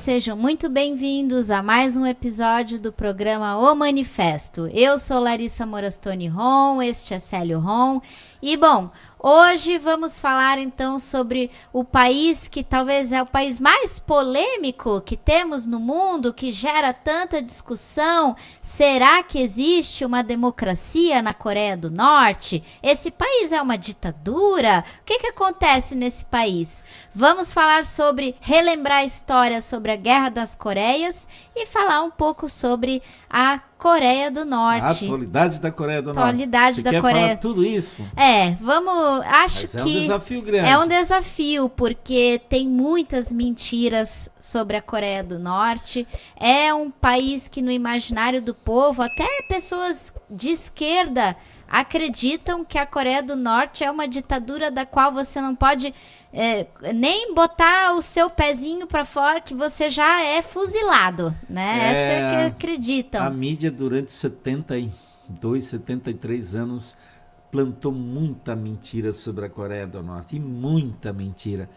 sejam muito bem-vindos a mais um episódio do programa O Manifesto. Eu sou Larissa Morastoni Ron, este é Célio Ron. E bom, hoje vamos falar então sobre o país que talvez é o país mais polêmico que temos no mundo, que gera tanta discussão. Será que existe uma democracia na Coreia do Norte? Esse país é uma ditadura? O que acontece nesse país? Vamos falar sobre, relembrar a história sobre a Guerra das Coreias e falar um pouco sobre a Coreia do Norte. A atualidade da Coreia do Norte. Atualidade Você da quer Coreia. falar tudo isso? Vamos. Acho Mas que é um desafio grande. é um desafio, porque tem muitas mentiras sobre a Coreia do Norte. É um país que no imaginário do povo, até pessoas de esquerda acreditam que a Coreia do Norte é uma ditadura da qual você não pode nem botar o seu pezinho para fora, que você já é fuzilado, né? Essa é que acreditam. A mídia durante 72, 73 anos plantou muita mentira sobre a Coreia do Norte, e muita mentira.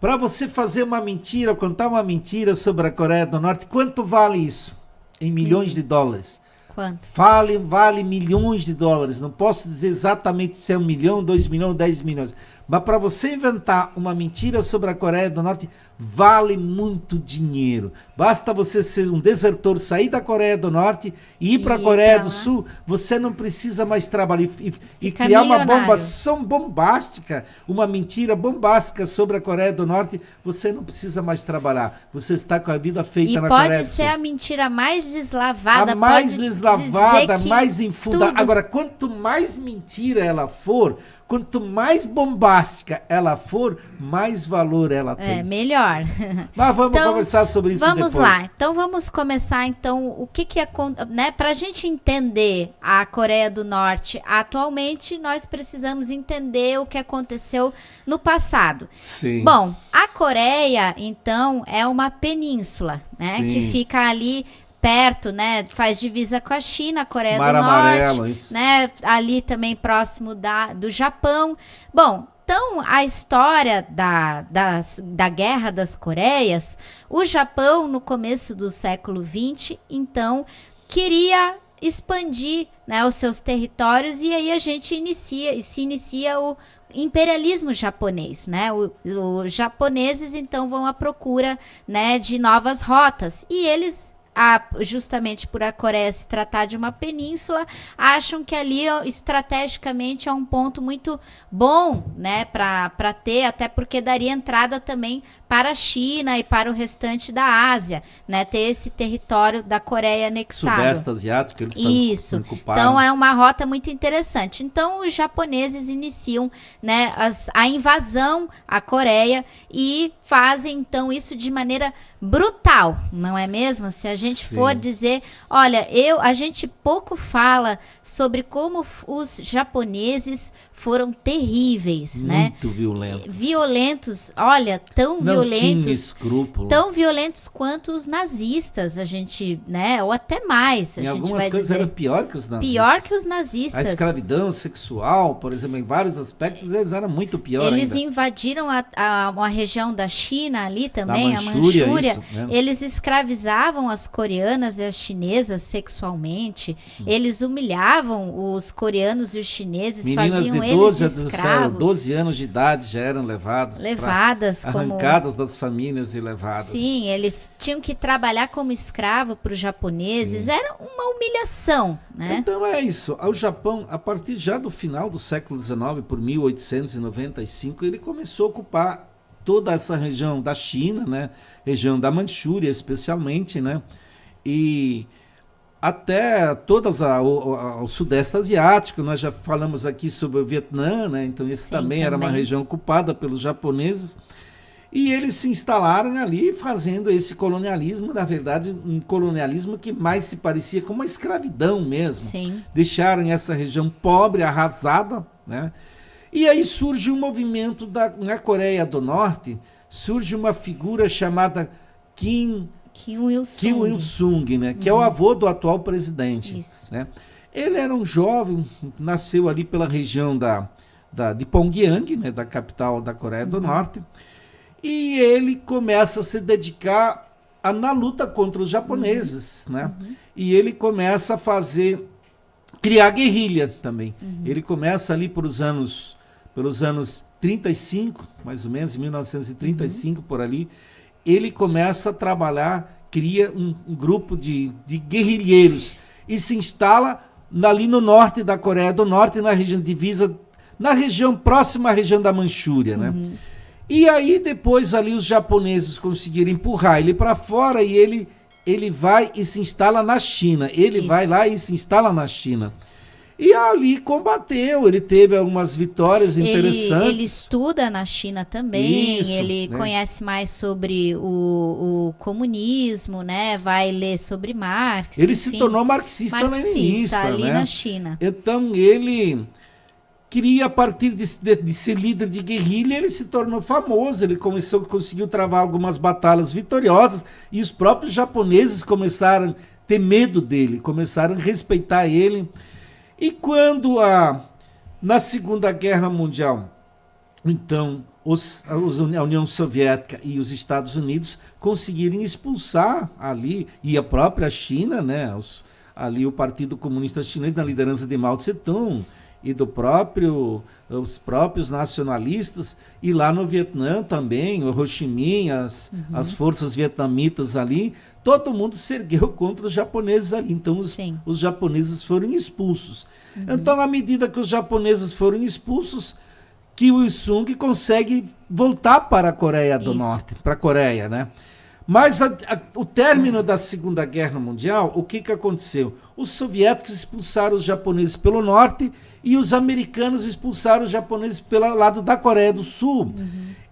Para você fazer uma mentira, contar uma mentira sobre a Coreia do Norte, quanto vale isso? Em milhões de dólares. Quanto? Vale milhões de dólares. Não posso dizer exatamente se é 1 milhão, 2 milhões, 10 milhões. Mas para você inventar uma mentira sobre a Coreia do Norte, vale muito dinheiro. Basta você ser um desertor, sair da Coreia do Norte e ir para a Coreia do Sul. Você não precisa mais trabalhar e criar uma bombação bombástica, uma mentira bombástica sobre a Coreia do Norte. Você não precisa mais trabalhar. Você está com a vida feita na Coreia do Sul. E pode ser a mentira mais deslavada. A mais deslavada, mais infundada. Agora, quanto mais mentira ela for, quanto mais bombástica ela for, mais valor ela tem. É, melhor. Mas vamos conversar sobre isso depois. Vamos lá. Então, vamos começar, então, o que é... Né, para a gente entender a Coreia do Norte atualmente, nós precisamos entender o que aconteceu no passado. Sim. Bom, a Coreia, então, é uma península, né? Sim. Que fica ali perto, né, faz divisa com a China, a Coreia Mar do Amarelo, Norte, isso. né, ali também próximo do Japão. Bom, então a história da Guerra das Coreias, o Japão no começo do século XX, então, queria expandir, né, os seus territórios, e aí a gente se inicia o imperialismo japonês, né? Os japoneses então vão à procura, né, de novas rotas, e eles justamente por a Coreia se tratar de uma península, acham que ali estrategicamente é um ponto muito bom, né, para ter, até porque daria entrada também para a China e para o restante da Ásia, né, ter esse território da Coreia anexado. Sudeste asiático, eles Isso. Então é uma rota muito interessante. Então os japoneses iniciam, né, a invasão à Coreia e fazem então isso de maneira brutal, não é mesmo? Se a gente for dizer, olha, a gente pouco fala sobre como os japoneses foram terríveis, né? Muito violentos. Violentos, olha, tão violentos quanto os nazistas, a gente, né? Ou até mais, a gente vai dizer. Em algumas coisas era pior que os nazistas. Pior que os nazistas. A escravidão sexual, por exemplo, em vários aspectos, eles eram muito pior Eles ainda. invadiram uma região da China ali também, da a Manchúria. Isso, né? Eles escravizavam as coreanas e as chinesas sexualmente. Eles humilhavam os coreanos e os chineses, Meninas faziam de eles de escravos. 12 anos de idade já eram levadas arrancadas das famílias e levadas. Sim, eles tinham que trabalhar como escravo para os japoneses. Sim. Era uma humilhação, né? Então é isso. O Japão, a partir já do final do século XIX, por 1895, ele começou a ocupar toda essa região da China, né? Região da Manchúria especialmente, né? E até o Sudeste Asiático. Nós já falamos aqui sobre o Vietnã, né? Então isso também era uma região ocupada pelos japoneses. E eles se instalaram ali fazendo esse colonialismo, na verdade, um colonialismo que mais se parecia com uma escravidão mesmo. Sim. Deixaram essa região pobre, arrasada, né? E aí surge um movimento na Coreia do Norte, surge uma figura chamada Kim Il-sung, né? Que é o avô do atual presidente. Isso. Né? Ele era um jovem, nasceu ali pela região de Pyongyang, né? Da capital da Coreia do Norte, e ele começa a se dedicar na luta contra os japoneses, né? E ele começa a criar guerrilha também. Ele começa ali pelos anos 35, mais ou menos, 1935, por ali, ele começa a trabalhar, cria um grupo de guerrilheiros e se instala ali no norte da Coreia do Norte, na região divisa, na região próxima à região da Manchúria, né? E aí depois ali os japoneses conseguiram empurrar ele para fora e ele vai e se instala na China. Ele vai lá e se instala na China. E ali combateu, ele teve algumas vitórias interessantes. Ele estuda na China também, ele conhece mais sobre o comunismo, né? Vai ler sobre Marx. Ele se tornou marxista-leninista ali, né? Na China. Então ele queria, a partir de ser líder de guerrilha, ele se tornou famoso, ele conseguiu travar algumas batalhas vitoriosas e os próprios japoneses começaram a ter medo dele, começaram a respeitar ele. E quando na Segunda Guerra Mundial, então, a União Soviética e os Estados Unidos conseguiram expulsar ali, e a própria China, né, ali o Partido Comunista Chinês, na liderança de Mao Tse-tung, e os próprios nacionalistas, e lá no Vietnã também, o Ho Chi Minh, as forças vietnamitas ali, todo mundo se ergueu contra os japoneses ali. Então os japoneses foram expulsos. Então, à medida que os japoneses foram expulsos, Kim Il-sung consegue voltar para a Coreia do Norte, para a Coreia, né? Mas o término da Segunda Guerra Mundial, o que aconteceu? Os soviéticos expulsaram os japoneses pelo norte e os americanos expulsaram os japoneses pelo lado da Coreia do Sul.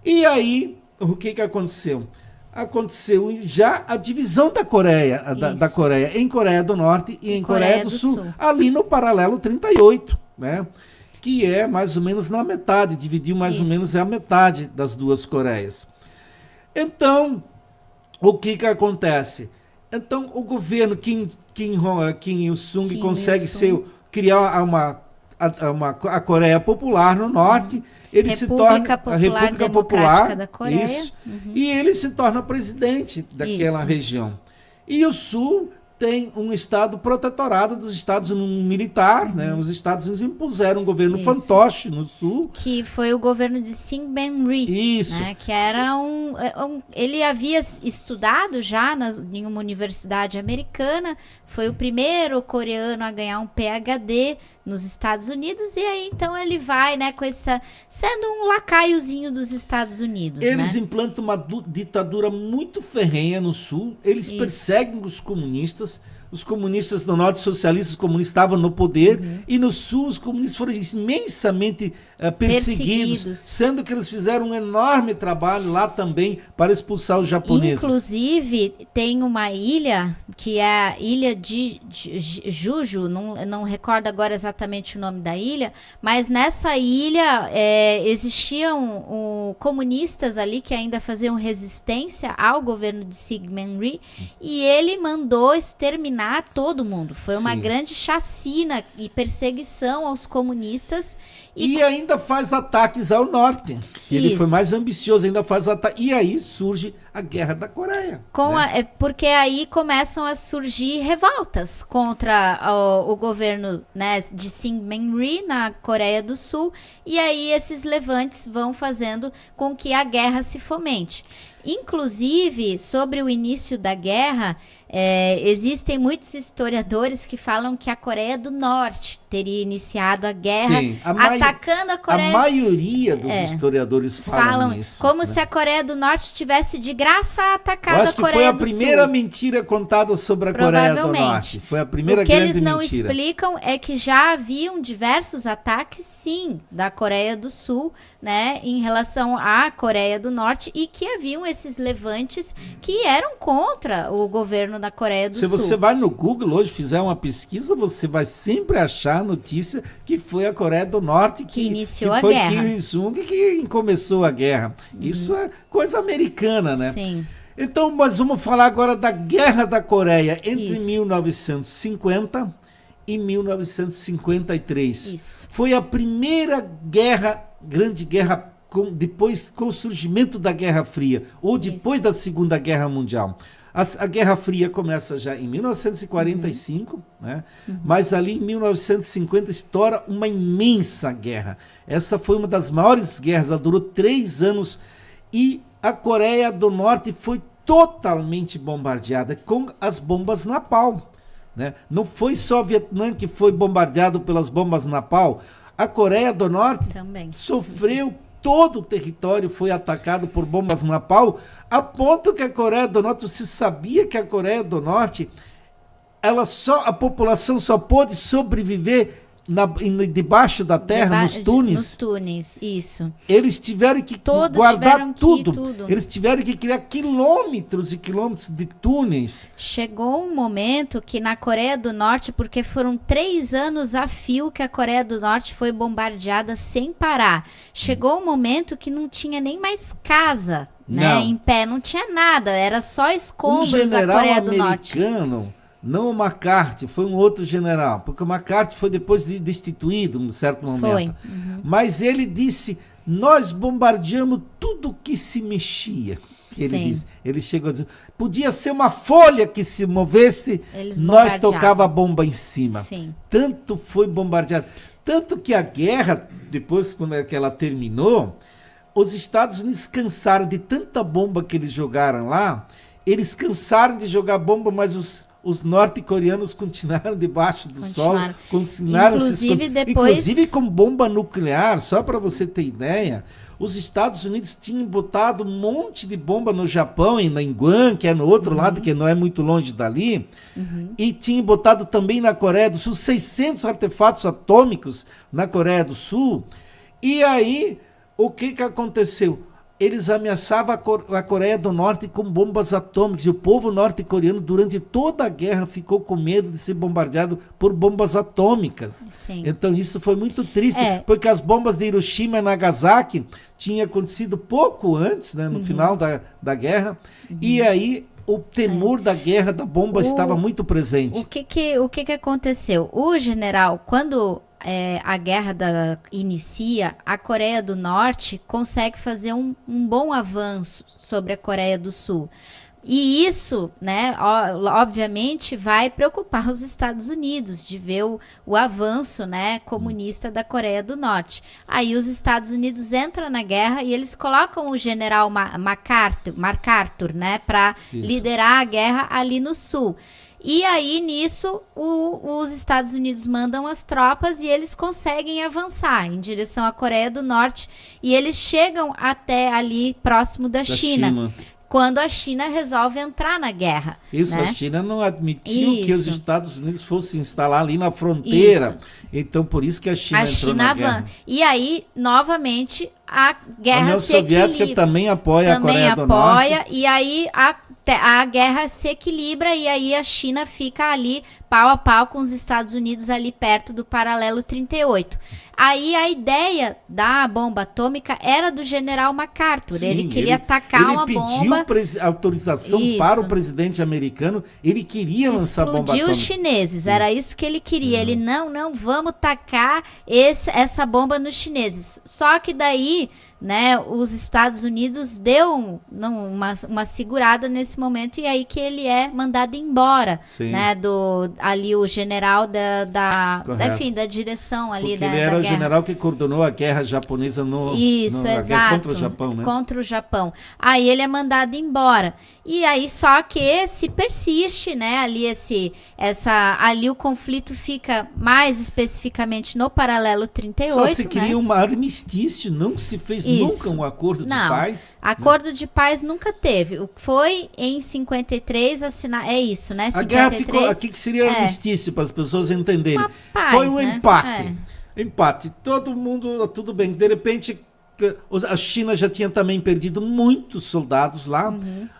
E aí, o que aconteceu? Aconteceu já a divisão da Coreia, da Coreia em Coreia do Norte e em Coreia do Sul, ali no paralelo 38, né? Que é mais ou menos na metade, dividiu mais ou menos a metade das duas Coreias. Então, o que acontece? Então, o governo Kim Il-sung consegue criar a Coreia Popular no norte. Ele se torna a República Popular da Coreia. Isso, e ele se torna presidente daquela região. E o Sul tem um estado protetorado dos Estados Unidos militar, né? Os Estados Unidos impuseram um governo fantoche no Sul. Que foi o governo de Syngman-rhee. Isso. Né? Que era ele havia estudado já em uma universidade americana, foi o primeiro coreano a ganhar um PhD nos Estados Unidos, e aí então ele vai, né, sendo um lacaiozinho dos Estados Unidos. Eles implantam uma ditadura muito ferrenha no Sul, eles perseguem os comunistas no Norte, socialistas comunistas estavam no poder, e no Sul os comunistas foram imensamente perseguidos, sendo que eles fizeram um enorme trabalho lá também para expulsar os japoneses. Inclusive, tem uma ilha, que é a ilha de Jeju, não recordo agora exatamente o nome da ilha, mas nessa ilha existiam comunistas ali que ainda faziam resistência ao governo de Syngman-rhee, e ele mandou exterminar todo mundo. Foi uma grande chacina e perseguição aos comunistas. E ainda faz ataques ao norte. Ele foi mais ambicioso, ainda faz ataques. E aí surge a Guerra da Coreia. Porque aí começam a surgir revoltas contra o governo, né, de Syngman-rhee na Coreia do Sul. E aí esses levantes vão fazendo com que a guerra se fomente. Inclusive, sobre o início da guerra, existem muitos historiadores que falam que a Coreia do Norte teria iniciado a guerra atacando a Coreia. A maioria dos historiadores falam isso. Como se a Coreia do Norte tivesse de graça atacado a Coreia do Sul. Acho que foi a primeira mentira contada sobre a Coreia do Norte. Foi a primeira grande mentira. O que eles não explicam é que já haviam diversos ataques, sim, da Coreia do Sul, né, em relação à Coreia do Norte, e que haviam esses levantes que eram contra o governo da Coreia do Sul. Se você vai no Google hoje, fizer uma pesquisa, você vai sempre achar a notícia que foi a Coreia do Norte que iniciou a guerra. Foi Kim Il-sung que começou a guerra. Isso é coisa americana, né? Sim. Então, mas vamos falar agora da Guerra da Coreia entre 1950 e 1953. Isso. Foi a primeira grande guerra depois com o surgimento da Guerra Fria, ou depois da Segunda Guerra Mundial. A Guerra Fria começa já em 1945, né? Mas ali em 1950 estoura uma imensa guerra. Essa foi uma das maiores guerras, ela durou 3 anos e a Coreia do Norte foi totalmente bombardeada com as bombas Napalm, né? Não foi só o Vietnã que foi bombardeado pelas bombas Napalm, a Coreia do Norte também sofreu. Todo o território foi atacado por bombas Napalm, a ponto que a Coreia do Norte, você sabia que a Coreia do Norte, a população só pôde sobreviver debaixo da terra, nos túneis. Nos túneis, isso. Eles tiveram que Todos guardar tudo. Eles tiveram que criar quilômetros e quilômetros de túneis. Chegou um momento que na Coreia do Norte, porque foram 3 anos a fio que a Coreia do Norte foi bombardeada sem parar. Chegou um momento que não tinha nem mais casa, né, em pé, não tinha nada, era só escombros da Coreia do Norte. Americano, não o McCarthy, foi um outro general, porque o McCarthy foi depois destituído em um certo momento. Foi. Mas ele disse, nós bombardeamos tudo que se mexia. Ele chegou a dizer, podia ser uma folha que se movesse, nós tocava a bomba em cima. Sim. Tanto foi bombardeado. Tanto que a guerra, depois quando ela terminou, os Estados Unidos cansaram de tanta bomba que eles jogaram lá, eles cansaram de jogar bomba, mas os norte-coreanos continuaram debaixo do sol, continuaram inclusive com bomba nuclear, só para você ter ideia. Os Estados Unidos tinham botado um monte de bomba no Japão, em Guam, que é no outro lado, que não é muito longe dali, e tinham botado também na Coreia do Sul 600 artefatos atômicos na Coreia do Sul. E aí, o que aconteceu? Eles ameaçavam a Coreia do Norte com bombas atômicas. E o povo norte-coreano, durante toda a guerra, ficou com medo de ser bombardeado por bombas atômicas. Sim. Então isso foi muito triste, porque as bombas de Hiroshima e Nagasaki tinham acontecido pouco antes, né, no final da guerra. E aí o temor da guerra, da bomba, estava muito presente. O que aconteceu? O general, quando a guerra inicia, a Coreia do Norte consegue fazer um bom avanço sobre a Coreia do Sul. E isso, né, obviamente, vai preocupar os Estados Unidos de ver o avanço, né, comunista da Coreia do Norte. Aí os Estados Unidos entram na guerra e eles colocam o general MacArthur, né, para liderar a guerra ali no sul. E aí, nisso, os Estados Unidos mandam as tropas e eles conseguem avançar em direção à Coreia do Norte. E eles chegam até ali, próximo da China. Quando a China resolve entrar na guerra. Isso, né? A China não admitiu que os Estados Unidos fossem instalar ali na fronteira. Então, por isso que a China entrou na guerra. E aí, novamente, a guerra se equilibra. A União Soviética também apoia a Coreia do Norte. E aí a guerra se equilibra e aí a China fica ali pau a pau com os Estados Unidos ali perto do paralelo 38. Aí a ideia da bomba atômica era do general MacArthur. Sim, ele queria atacar uma bomba. Ele pediu autorização para o presidente americano. Ele queria lançar bomba atômica. Explodiu os chineses, era isso que ele queria. Ele, não, vamos tacar essa bomba nos chineses. Só que daí, né, os Estados Unidos deu uma segurada nesse momento e aí que ele é mandado embora, né, ali o general da direção ali. Porque ele era o general que coordenou a guerra japonesa contra o Japão, né? Contra o Japão. Aí ele é mandado embora. E aí só que se persiste, né, ali o conflito fica mais especificamente no paralelo 38. Só se queria um armistício, não se fez nunca um acordo de paz. Acordo de paz nunca teve. Foi em 53 assinado, é isso, né? 53, a guerra ficou aqui que seria armistício para as pessoas entenderem. Paz, foi um empate. Todo mundo, tudo bem. De repente, a China já tinha também perdido muitos soldados lá.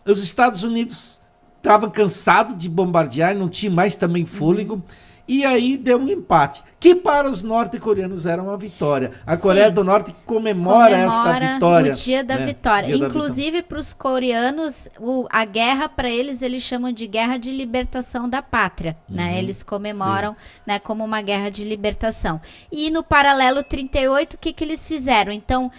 Os Estados Unidos estavam cansados de bombardear, não tinha mais também fôlego. E aí deu um empate. que para os norte-coreanos era uma vitória. A Coreia do Norte comemora essa vitória. O dia da vitória. Inclusive, para os coreanos, a guerra, para eles chamam de guerra de libertação da pátria. Né? Eles comemoram, né, como uma guerra de libertação. E no paralelo 38, o que eles fizeram? Então,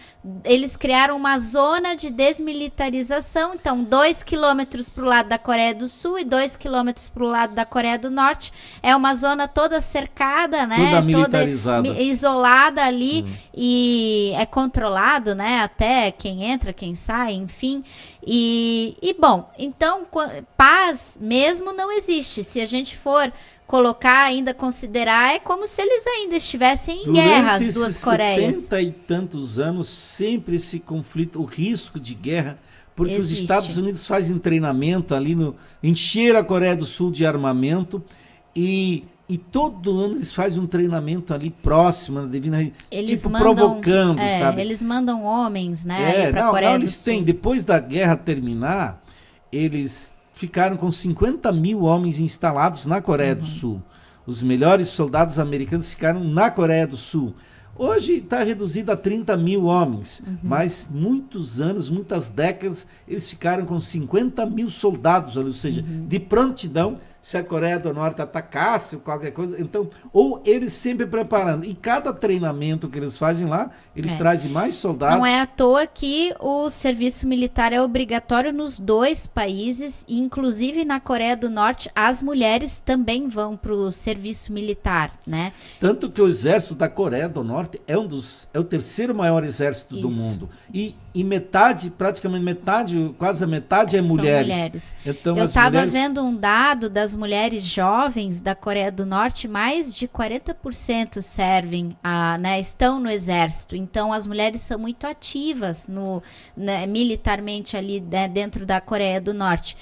eles criaram uma zona de desmilitarização. Então, 2 quilômetros para o lado da Coreia do Sul e 2 quilômetros para o lado da Coreia do Norte. É uma zona toda cercada, né? Toda militarizada. Toda isolada ali e é controlado, né? Até quem entra, quem sai, enfim. E bom, então paz mesmo não existe. Se a gente for colocar, ainda considerar, é como se eles ainda estivessem em guerra, as duas Coreias. 70 e tantos anos, sempre esse conflito, o risco de guerra, porque Existe. Os Estados Unidos fazem treinamento ali, encheram a Coreia do Sul de armamento e todo ano eles fazem um treinamento ali próximo, eles tipo mandam, provocando, sabe? Eles mandam homens, né, para a Coreia do eles Sul. têm, depois da guerra terminar, eles ficaram com 50 mil homens instalados na Coreia do Sul. Os melhores soldados americanos ficaram na Coreia do Sul. Hoje está reduzido a 30 mil homens, mas muitos anos, muitas décadas, eles ficaram com 50 mil soldados, ou seja, de prontidão, se a Coreia do Norte atacasse ou qualquer coisa, então, ou eles sempre preparando. E cada treinamento que eles fazem lá, eles trazem mais soldados. Não é à toa que o serviço militar é obrigatório nos 2 países, e inclusive na Coreia do Norte, as mulheres também vão para o serviço militar, né? Tanto que o exército da Coreia do Norte é o 3º maior exército do mundo. E metade, praticamente metade, quase a metade é mulheres. Então, eu estava vendo um dado das mulheres jovens da Coreia do Norte, mais de 40% servem, né, estão no exército. Então, as mulheres são muito ativas militarmente ali, né, dentro da Coreia do Norte.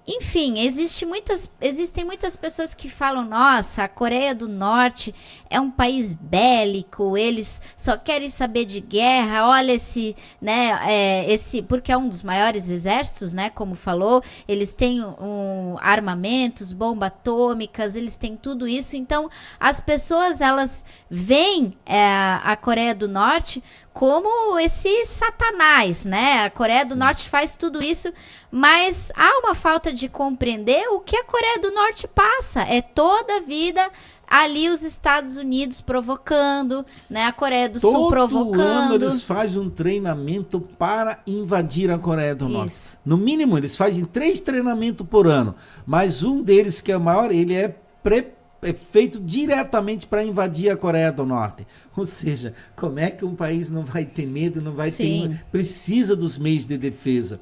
Enfim, existem muitas pessoas que falam, nossa, a Coreia do Norte é um país bélico, eles só querem saber de guerra, olha porque é um dos maiores exércitos, né, como falou, eles têm armamentos, bombas atômicas, eles têm tudo isso, então as pessoas, elas veem a Coreia do Norte como esse satanás, né? A Coreia do Norte faz tudo isso, mas há uma falta de compreender o que a Coreia do Norte passa. É toda a vida ali os Estados Unidos provocando, né? A Coreia do Sul provocando. Todo ano eles fazem um treinamento para invadir a Coreia do Norte. No mínimo, eles fazem 3 treinamentos por ano, mas um deles, que é o maior, ele é feito diretamente para invadir a Coreia do Norte. Ou seja, como é que um país não vai ter medo, não vai ter... Precisa dos meios de defesa.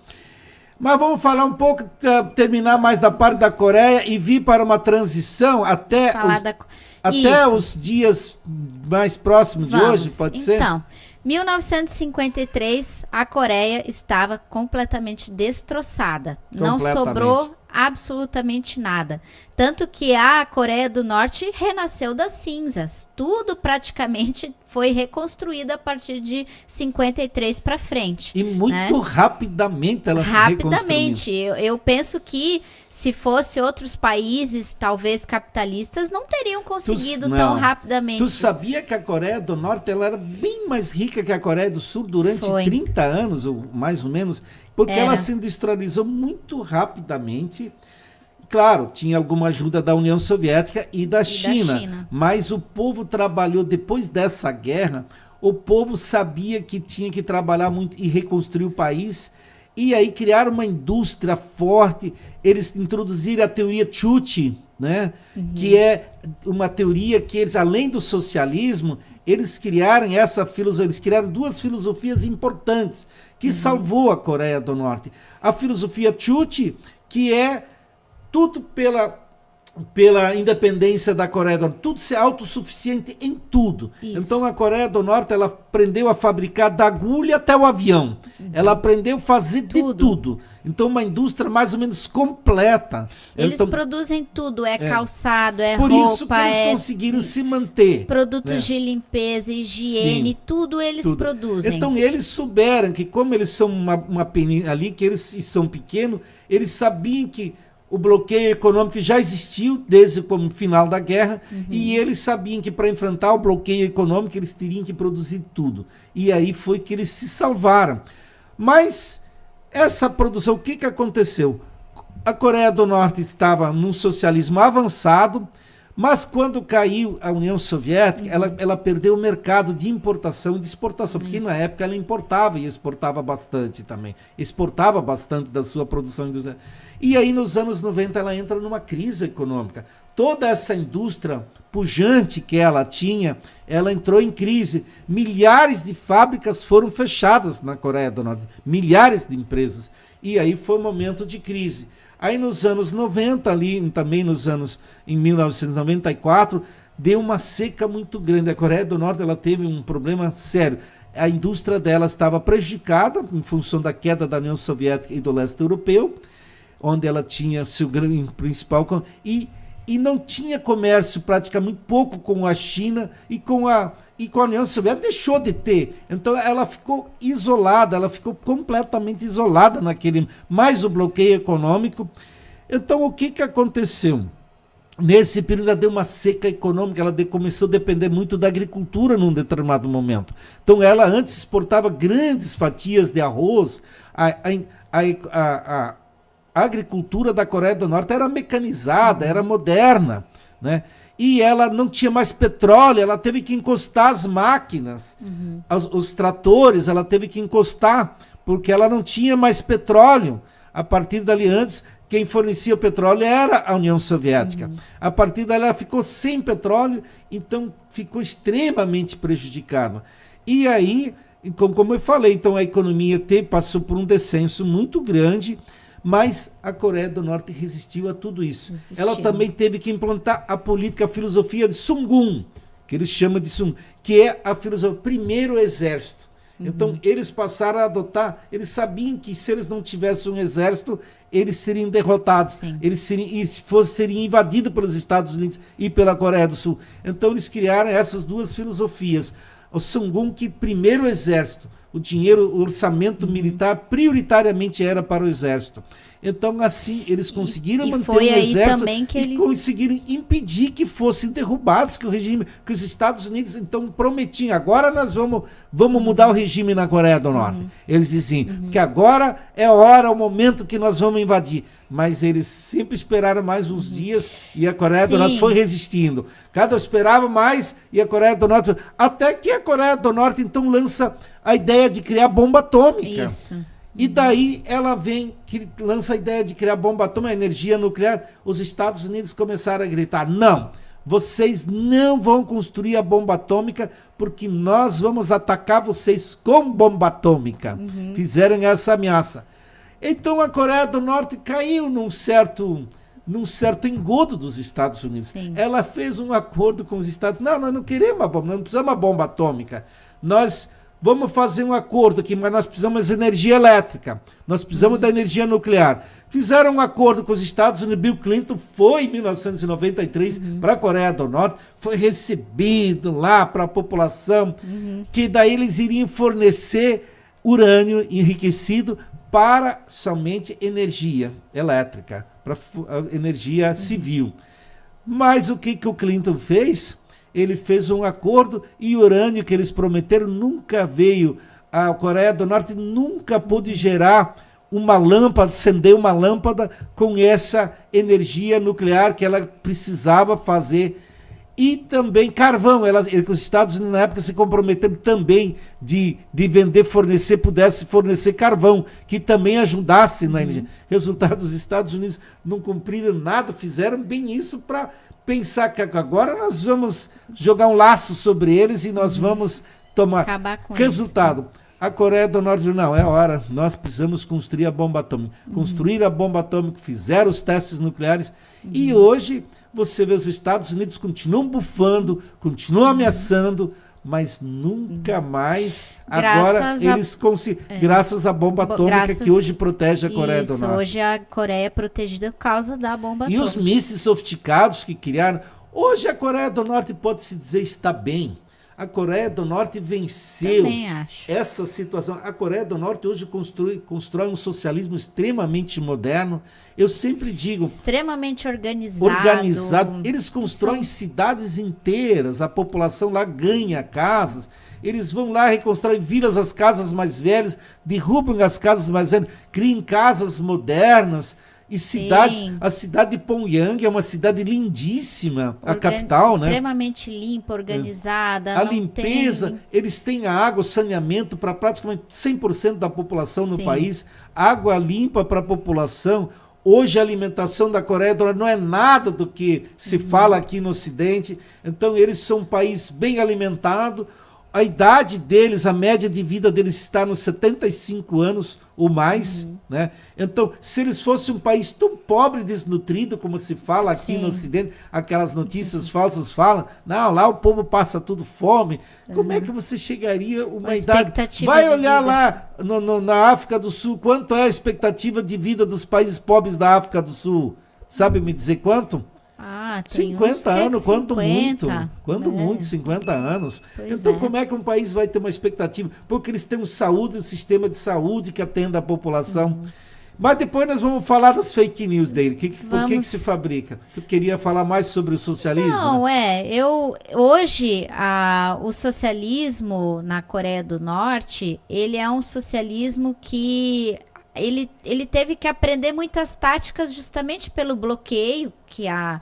Mas vamos falar um pouco, terminar mais da parte da Coreia e vir para uma transição até os dias mais próximos de hoje, pode ser? Então, 1953, a Coreia estava completamente destroçada. Não sobrou absolutamente nada. Tanto que a Coreia do Norte renasceu das cinzas. Tudo praticamente foi reconstruído a partir de 53 para frente. E muito rapidamente ela Rapidamente. Eu penso que se fosse outros países, talvez capitalistas, não teriam conseguido tão rapidamente. Tu sabia que a Coreia do Norte ela era bem mais rica que a Coreia do Sul durante 30 anos, ou mais ou menos, porque ela se industrializou muito rapidamente. Claro, tinha alguma ajuda da União Soviética e da China, mas o povo trabalhou, depois dessa guerra, o povo sabia que tinha que trabalhar muito e reconstruir o país, e aí criaram uma indústria forte. Eles introduziram a teoria Juche, né? Que é uma teoria que eles, além do socialismo, eles criaram eles criaram 2 filosofias importantes que salvou a Coreia do Norte. A filosofia Juche, que é tudo pela independência da Coreia do Norte, tudo ser autossuficiente em tudo. Isso. Então a Coreia do Norte, ela aprendeu a fabricar da agulha até o avião. Ela aprendeu a fazer de tudo. Então uma indústria mais ou menos completa. Eles produzem tudo, calçado, por roupa, isso que eles conseguiram se manter. Produtos de limpeza, higiene, tudo eles produzem. Então eles souberam que, como eles são uma península ali, que eles são pequenos, eles sabiam que o bloqueio econômico já existiu desde o final da guerra, e eles sabiam que para enfrentar o bloqueio econômico eles teriam que produzir tudo. E aí foi que eles se salvaram. Mas essa produção, o que aconteceu? A Coreia do Norte estava num socialismo avançado, mas quando caiu a União Soviética, ela perdeu o mercado de importação e de exportação, porque na época ela importava e exportava bastante também. Exportava bastante da sua produção industrial. E aí nos anos 90 ela entra numa crise econômica. Toda essa indústria pujante que ela tinha, ela entrou em crise. Milhares de fábricas foram fechadas na Coreia do Norte, milhares de empresas. E aí foi um momento de crise. Aí nos anos 90, ali também em 1994, deu uma seca muito grande. A Coreia do Norte ela teve um problema sério. A indústria dela estava prejudicada em função da queda da União Soviética e do leste europeu, onde ela tinha seu grande principal... E não tinha comércio praticamente pouco com a China e com a União Soviética deixou de ter. Então ela ficou isolada, ela ficou completamente isolada mais o bloqueio econômico. Então o que aconteceu? Nesse período ela deu uma seca econômica, ela começou a depender muito da agricultura num determinado momento. Então ela antes exportava grandes fatias de arroz, a agricultura da Coreia do Norte era mecanizada, era moderna, né? E ela não tinha mais petróleo, ela teve que encostar as máquinas, os tratores, ela teve que encostar, porque ela não tinha mais petróleo. A partir dali antes, quem fornecia o petróleo era a União Soviética. A partir dali ela ficou sem petróleo, então ficou extremamente prejudicada. E aí, como eu falei, então a economia passou por um descenso muito grande, mas a Coreia do Norte resistiu a tudo isso. Ela também teve que implantar a política, a filosofia de Sungun, que eles chamam de Sungun, que é a filosofia, primeiro exército. Então eles passaram a adotar, eles sabiam que se eles não tivessem um exército, eles seriam derrotados, eles seriam invadidos pelos Estados Unidos e pela Coreia do Sul. Então eles criaram essas duas filosofias. O Sungun, que primeiro exército, o dinheiro, o orçamento militar prioritariamente era para o exército. Então, assim, eles conseguiram manter o exército e conseguiram impedir que fossem derrubados, que os Estados Unidos, então, prometiam, agora nós vamos mudar o regime na Coreia do Norte. Eles diziam que agora é a hora, o momento que nós vamos invadir. Mas eles sempre esperaram mais uns dias e a Coreia do Norte foi resistindo. Cada esperava mais e a Coreia do Norte... Até que a Coreia do Norte, então, lança a ideia de criar bomba atômica. Isso. E daí ela lança a ideia de criar bomba atômica, energia nuclear. Os Estados Unidos começaram a gritar, não, vocês não vão construir a bomba atômica porque nós vamos atacar vocês com bomba atômica. Fizeram essa ameaça. Então a Coreia do Norte caiu num certo engodo dos Estados Unidos. Ela fez um acordo com os Estados Unidos. Não, nós não queremos uma bomba, nós não precisamos uma bomba atômica. Nós vamos fazer um acordo aqui, mas nós precisamos de energia elétrica. Nós precisamos da energia nuclear. Fizeram um acordo com os Estados Unidos. Bill Clinton foi em 1993 para a Coreia do Norte, foi recebido lá para a população, que daí eles iriam fornecer urânio enriquecido para somente energia elétrica, para energia civil. Mas o que o Clinton fez? Ele fez um acordo e o urânio que eles prometeram nunca veio. A Coreia do Norte nunca pôde gerar uma lâmpada, acender uma lâmpada com essa energia nuclear que ela precisava fazer. E também carvão. Os Estados Unidos na época se comprometeram também de pudesse fornecer carvão, que também ajudasse na energia. Resultado, os Estados Unidos não cumpriram nada, fizeram bem isso para pensar que agora nós vamos jogar um laço sobre eles e nós vamos tomar. Acabar com resultado. Isso. A Coreia do Norte falou, não, é hora, nós precisamos construir a bomba atômica. Construir a bomba atômica, fizeram os testes nucleares e hoje você vê os Estados Unidos continuam bufando, continuam ameaçando, mas nunca mais graças à bomba atômica que hoje protege a Coreia do Norte. Hoje a Coreia é protegida por causa da bomba atômica. E os mísseis sofisticados que criaram. Hoje a Coreia do Norte, pode-se dizer, está bem. A Coreia do Norte venceu acho. essa situação. A Coreia do Norte hoje constrói um socialismo extremamente moderno. Eu sempre digo... Extremamente organizado. Eles constroem cidades inteiras, a população lá ganha casas. Eles vão lá, reconstroem, viram as casas mais velhas, derrubam as casas mais velhas, criam casas modernas. E cidades, a cidade de Pyongyang é uma cidade lindíssima, a capital, né? Extremamente limpa, organizada. A limpeza, eles têm água, saneamento para praticamente 100% da população no país, água limpa para a população. Hoje a alimentação da Coreia do Norte não é nada do que se fala aqui no Ocidente, então eles são um país bem alimentado. A idade deles, a média de vida deles está nos 75 anos ou mais, né? Então, se eles fossem um país tão pobre e desnutrido, como se fala aqui no Ocidente, aquelas notícias falsas falam, não, lá o povo passa tudo fome. Como é que você chegaria a uma idade? Vai olhar lá na África do Sul, quanto é a expectativa de vida dos países pobres da África do Sul? Sabe me dizer quanto? Tem 50 anos, quanto 50, muito, 50 anos. Pois então, como é que um país vai ter uma expectativa? Porque eles têm um sistema de saúde que atenda a população. Mas depois nós vamos falar das fake news dele. Por que se fabrica? Tu queria falar mais sobre o socialismo? Não, hoje o socialismo na Coreia do Norte, ele é um socialismo que ele teve que aprender muitas táticas justamente pelo bloqueio que a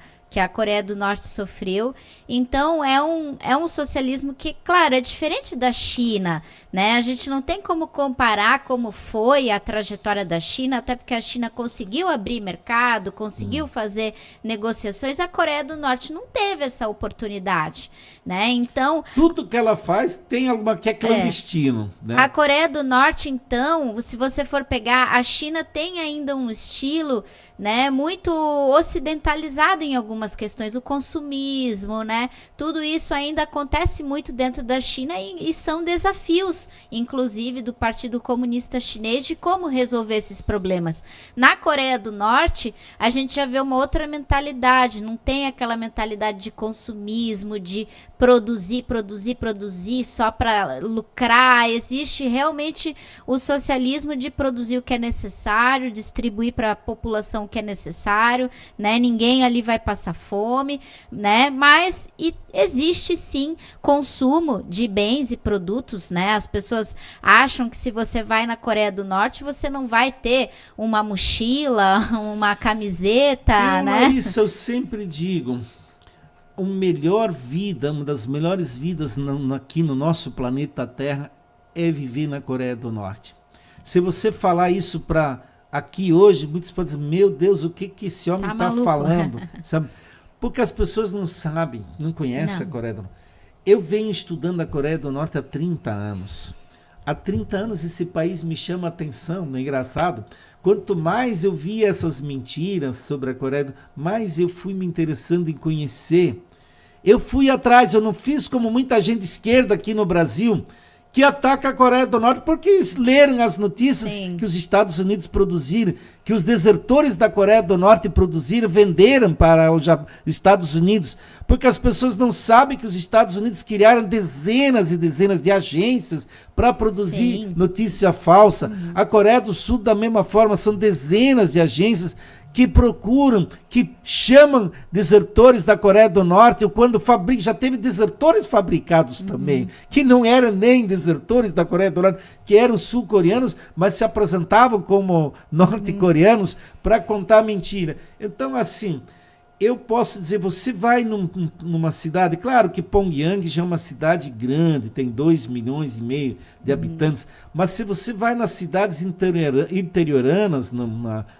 Coreia do Norte sofreu. Então é um socialismo que, claro, é diferente da China, né? A gente não tem como comparar como foi a trajetória da China, até porque a China conseguiu abrir mercado, conseguiu fazer negociações. A Coreia do Norte não teve essa oportunidade, né? Então tudo que ela faz tem alguma que é clandestino, né? A Coreia do Norte, então, se você for pegar, a China tem ainda um estilo, né, muito ocidentalizado em algumas questões, o consumismo, né? Tudo isso ainda acontece muito dentro da China e são desafios, inclusive do Partido Comunista Chinês, de como resolver esses problemas. Na Coreia do Norte, a gente já vê uma outra mentalidade, não tem aquela mentalidade de consumismo, de produzir só para lucrar. Existe realmente o socialismo de produzir o que é necessário, distribuir para a população o que é necessário, né? Ninguém ali vai passar fome, né? Mas existe sim consumo de bens e produtos, né? As pessoas acham que se você vai na Coreia do Norte, você não vai ter uma mochila, uma camiseta, né? Isso eu sempre digo. Uma das melhores vidas aqui no nosso planeta Terra é viver na Coreia do Norte. Se você falar isso para aqui hoje, muitos podem dizer, meu Deus, o que esse homem está falando? Sabe? Porque as pessoas não sabem, não conhecem a Coreia do Norte. Eu venho estudando a Coreia do Norte há 30 anos. Há 30 anos esse país me chama a atenção, não é engraçado? Quanto mais eu vi essas mentiras sobre a Coreia do Norte, mais eu fui me interessando em conhecer. Eu fui atrás, eu não fiz como muita gente de esquerda aqui no Brasil, que ataca a Coreia do Norte porque leram as notícias que os Estados Unidos produziram, que os desertores da Coreia do Norte produziram, venderam para os Estados Unidos, porque as pessoas não sabem que os Estados Unidos criaram dezenas e dezenas de agências para produzir notícia falsa. A Coreia do Sul, da mesma forma, são dezenas de agências que procuram, que chamam desertores da Coreia do Norte, quando já teve desertores fabricados também, que não eram nem desertores da Coreia do Norte, que eram sul-coreanos, mas se apresentavam como norte-coreanos para contar mentira. Então, assim, eu posso dizer, você vai numa cidade, claro que Pyongyang já é uma cidade grande, tem 2,5 milhões de habitantes, mas se você vai nas cidades interioranas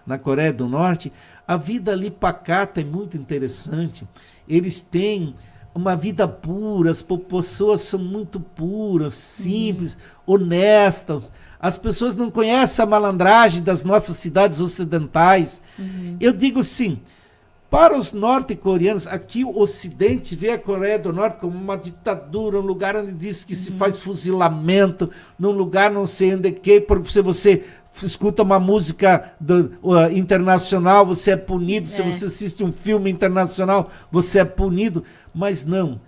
na Coreia do Norte, a vida ali pacata é muito interessante. Eles têm uma vida pura, as pessoas são muito puras, simples, honestas. As pessoas não conhecem a malandragem das nossas cidades ocidentais. Eu digo assim, para os norte-coreanos, aqui o Ocidente vê a Coreia do Norte como uma ditadura, um lugar onde diz que se faz fuzilamento, num lugar não sei onde que, porque se você escuta uma música internacional, você é punido, se você assiste um filme internacional, você é punido. Mas não.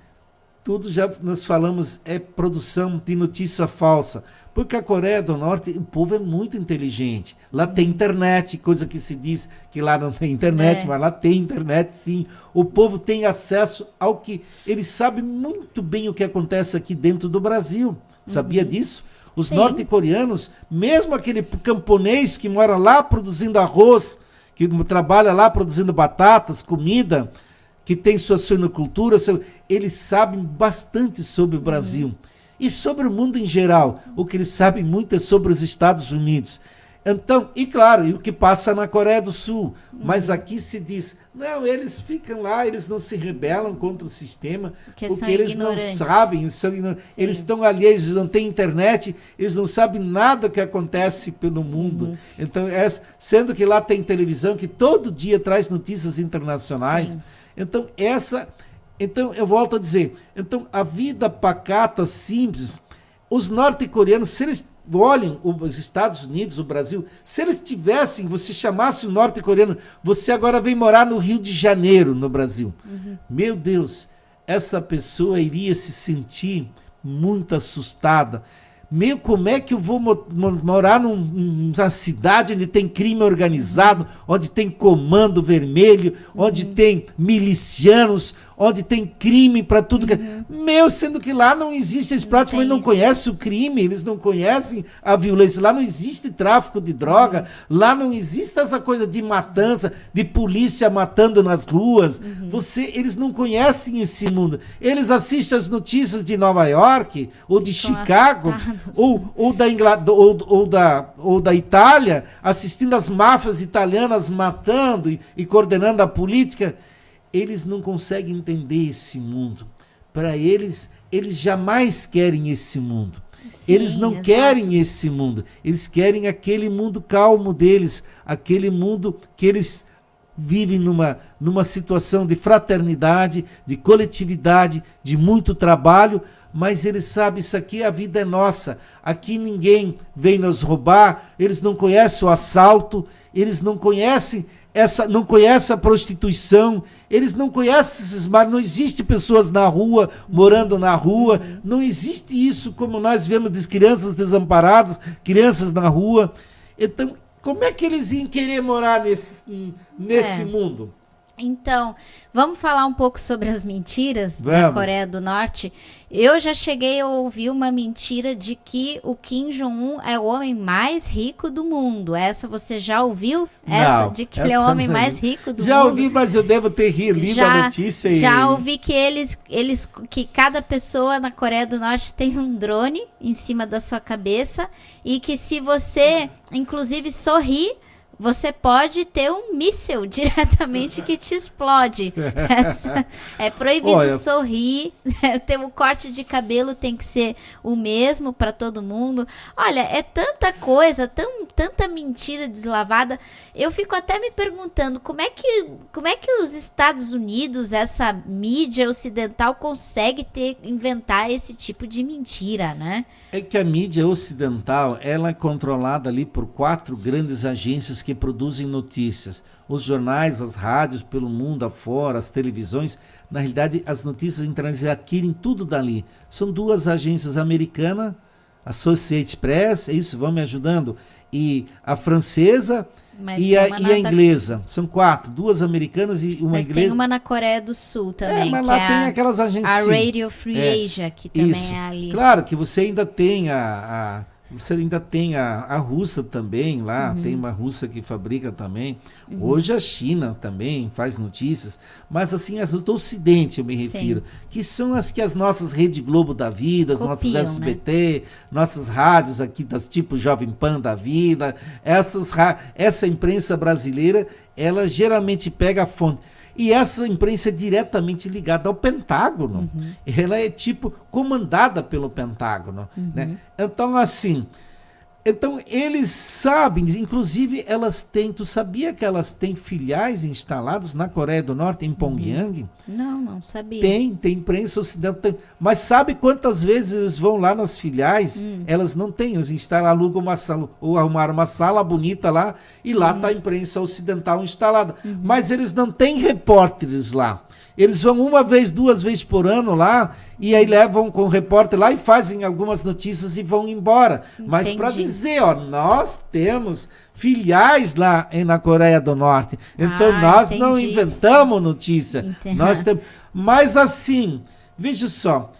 tudo já nós falamos é produção de notícia falsa. Porque a Coreia do Norte, o povo é muito inteligente. Lá tem internet, coisa que se diz que lá não tem internet, mas lá tem internet sim. O povo tem acesso ao que... Eles sabem muito bem o que acontece aqui dentro do Brasil. Sabia disso? Os norte-coreanos, mesmo aquele camponês que mora lá produzindo arroz, que trabalha lá produzindo batatas, comida, que tem sua suinocultura, eles sabem bastante sobre o Brasil. E sobre o mundo em geral, o que eles sabem muito é sobre os Estados Unidos. Então, e claro, e o que passa na Coreia do Sul. Mas aqui se diz, não, eles ficam lá, eles não se rebelam contra o sistema, porque eles não sabem, eles estão ali, eles não têm internet, eles não sabem nada que acontece pelo mundo. Então, sendo que lá tem televisão que todo dia traz notícias internacionais. Então, eu volto a dizer, então a vida pacata, simples, os norte-coreanos, se eles olhem os Estados Unidos, o Brasil, se eles tivessem, você chamasse o norte-coreano, você agora vem morar no Rio de Janeiro, no Brasil. Meu Deus, essa pessoa iria se sentir muito assustada. Como é que eu vou morar numa cidade onde tem crime organizado, onde tem comando vermelho, onde tem milicianos, onde tem crime para tudo. Sendo que lá não existe, eles praticamente não conhecem o crime, eles não conhecem a violência. Lá não existe tráfico de droga, lá não existe essa coisa de matança, de polícia matando nas ruas. Eles não conhecem esse mundo. Eles assistem as notícias de Nova York, ou de Chicago, ou da Itália, assistindo as máfias italianas matando e coordenando a política. Eles não conseguem entender esse mundo. Para eles jamais querem esse mundo. Eles não querem esse mundo. Eles querem aquele mundo calmo deles, aquele mundo que eles vivem numa situação de fraternidade, de coletividade, de muito trabalho, mas eles sabem, isso aqui, a vida é nossa. Aqui ninguém vem nos roubar, eles não conhecem o assalto, eles não conhecem a prostituição, eles não conhecem esses mares, não existe pessoas na rua, morando na rua, não existe isso como nós vemos de crianças desamparadas, crianças na rua. Então, como é que eles iam querer morar nesse mundo? Então, vamos falar um pouco sobre as mentiras da Coreia do Norte. Eu já cheguei a ouvir uma mentira de que o Kim Jong-un é o homem mais rico do mundo. Essa você já ouviu? Essa de que ele é o homem mais rico do mundo? Já ouvi, mas eu devo ter lido a notícia. Já ouvi que que cada pessoa na Coreia do Norte tem um drone em cima da sua cabeça e que se você, inclusive, sorrir, você pode ter um míssil diretamente que te explode. É proibido sorrir. O corte de cabelo tem que ser o mesmo para todo mundo. Olha, é tanta coisa, tanta mentira deslavada. Eu fico até me perguntando como é que os Estados Unidos, essa mídia ocidental, consegue inventar esse tipo de mentira, né? É que a mídia ocidental, ela é controlada ali por 4 grandes agências que produzem notícias. Os jornais, as rádios pelo mundo afora, as televisões. Na realidade, as notícias internacionais adquirem tudo dali. São 2 agências americanas, Associated Press, vão me ajudando, e a francesa e a inglesa. São 4, 2 americanas e uma inglesa. Mas tem uma na Coreia do Sul também, mas lá tem aquelas agências. A Radio Free Asia, que também é ali. Claro que você ainda tem a russa também lá, tem uma russa que fabrica também. Hoje a China também faz notícias, mas assim, as do Ocidente eu me refiro, que são as nossas Rede Globo da vida, as nossas SBT, nossas rádios aqui, das tipo Jovem Pan da vida, essa imprensa brasileira, ela geralmente pega a fonte. E essa imprensa é diretamente ligada ao Pentágono. Ela é comandada pelo Pentágono. Né? Então eles sabem, inclusive tu sabia que elas têm filiais instalados na Coreia do Norte, em Pyongyang? Não sabia. Tem imprensa ocidental. Mas sabe quantas vezes eles vão lá nas filiais? Elas não têm, eles alugam uma sala, ou arrumaram uma sala bonita lá, e lá está a imprensa ocidental instalada. Mas eles não têm repórteres lá. Eles vão uma vez, 2 vezes por ano lá, e aí levam com o repórter lá e fazem algumas notícias e vão embora. Entendi. Mas para dizer, ó, nós temos filiais lá na Coreia do Norte. Então nós não inventamos notícia. Entendi. Nós temos. Mas assim, veja só.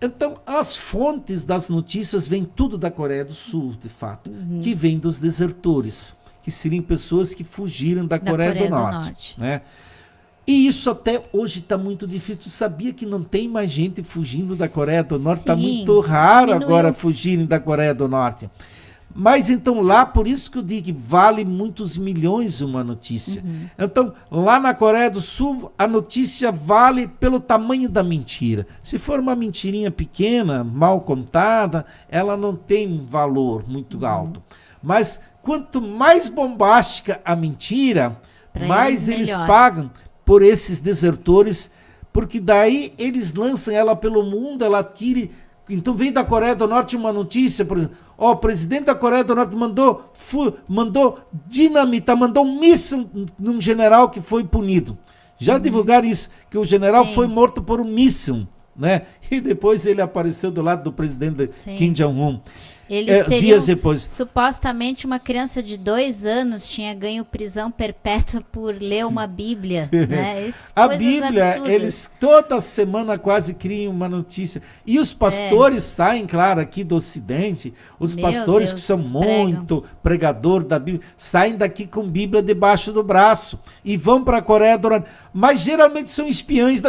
Então, as fontes das notícias vêm tudo da Coreia do Sul, de fato, que vem dos desertores, que seriam pessoas que fugiram da Coreia do Norte. Né? E isso até hoje está muito difícil. Tu sabia que não tem mais gente fugindo da Coreia do Norte? Está muito raro agora fugirem da Coreia do Norte. Mas então lá, por isso que eu digo que vale muitos milhões uma notícia. Então, lá na Coreia do Sul, a notícia vale pelo tamanho da mentira. Se for uma mentirinha pequena, mal contada, ela não tem um valor muito alto. Mas quanto mais bombástica a mentira, mais eles pagam por esses desertores, porque daí eles lançam ela pelo mundo, ela adquire. Então vem da Coreia do Norte uma notícia, por exemplo, o presidente da Coreia do Norte mandou dinamita, mandou um míssil num general que foi punido. Já divulgaram isso, que o general foi morto por um míssil, né? E depois ele apareceu do lado do presidente Kim Jong-un. Eles teriam, dias depois. Supostamente uma criança de 2 anos tinha ganho prisão perpétua por ler uma Bíblia. Né? A Bíblia, absurdas. Eles toda semana quase criam uma notícia. E os pastores saem, claro, aqui do Ocidente, os pastores que são muito pregador da Bíblia, saem daqui com Bíblia debaixo do braço e vão para a Coreia do Norte. Mas geralmente são espiões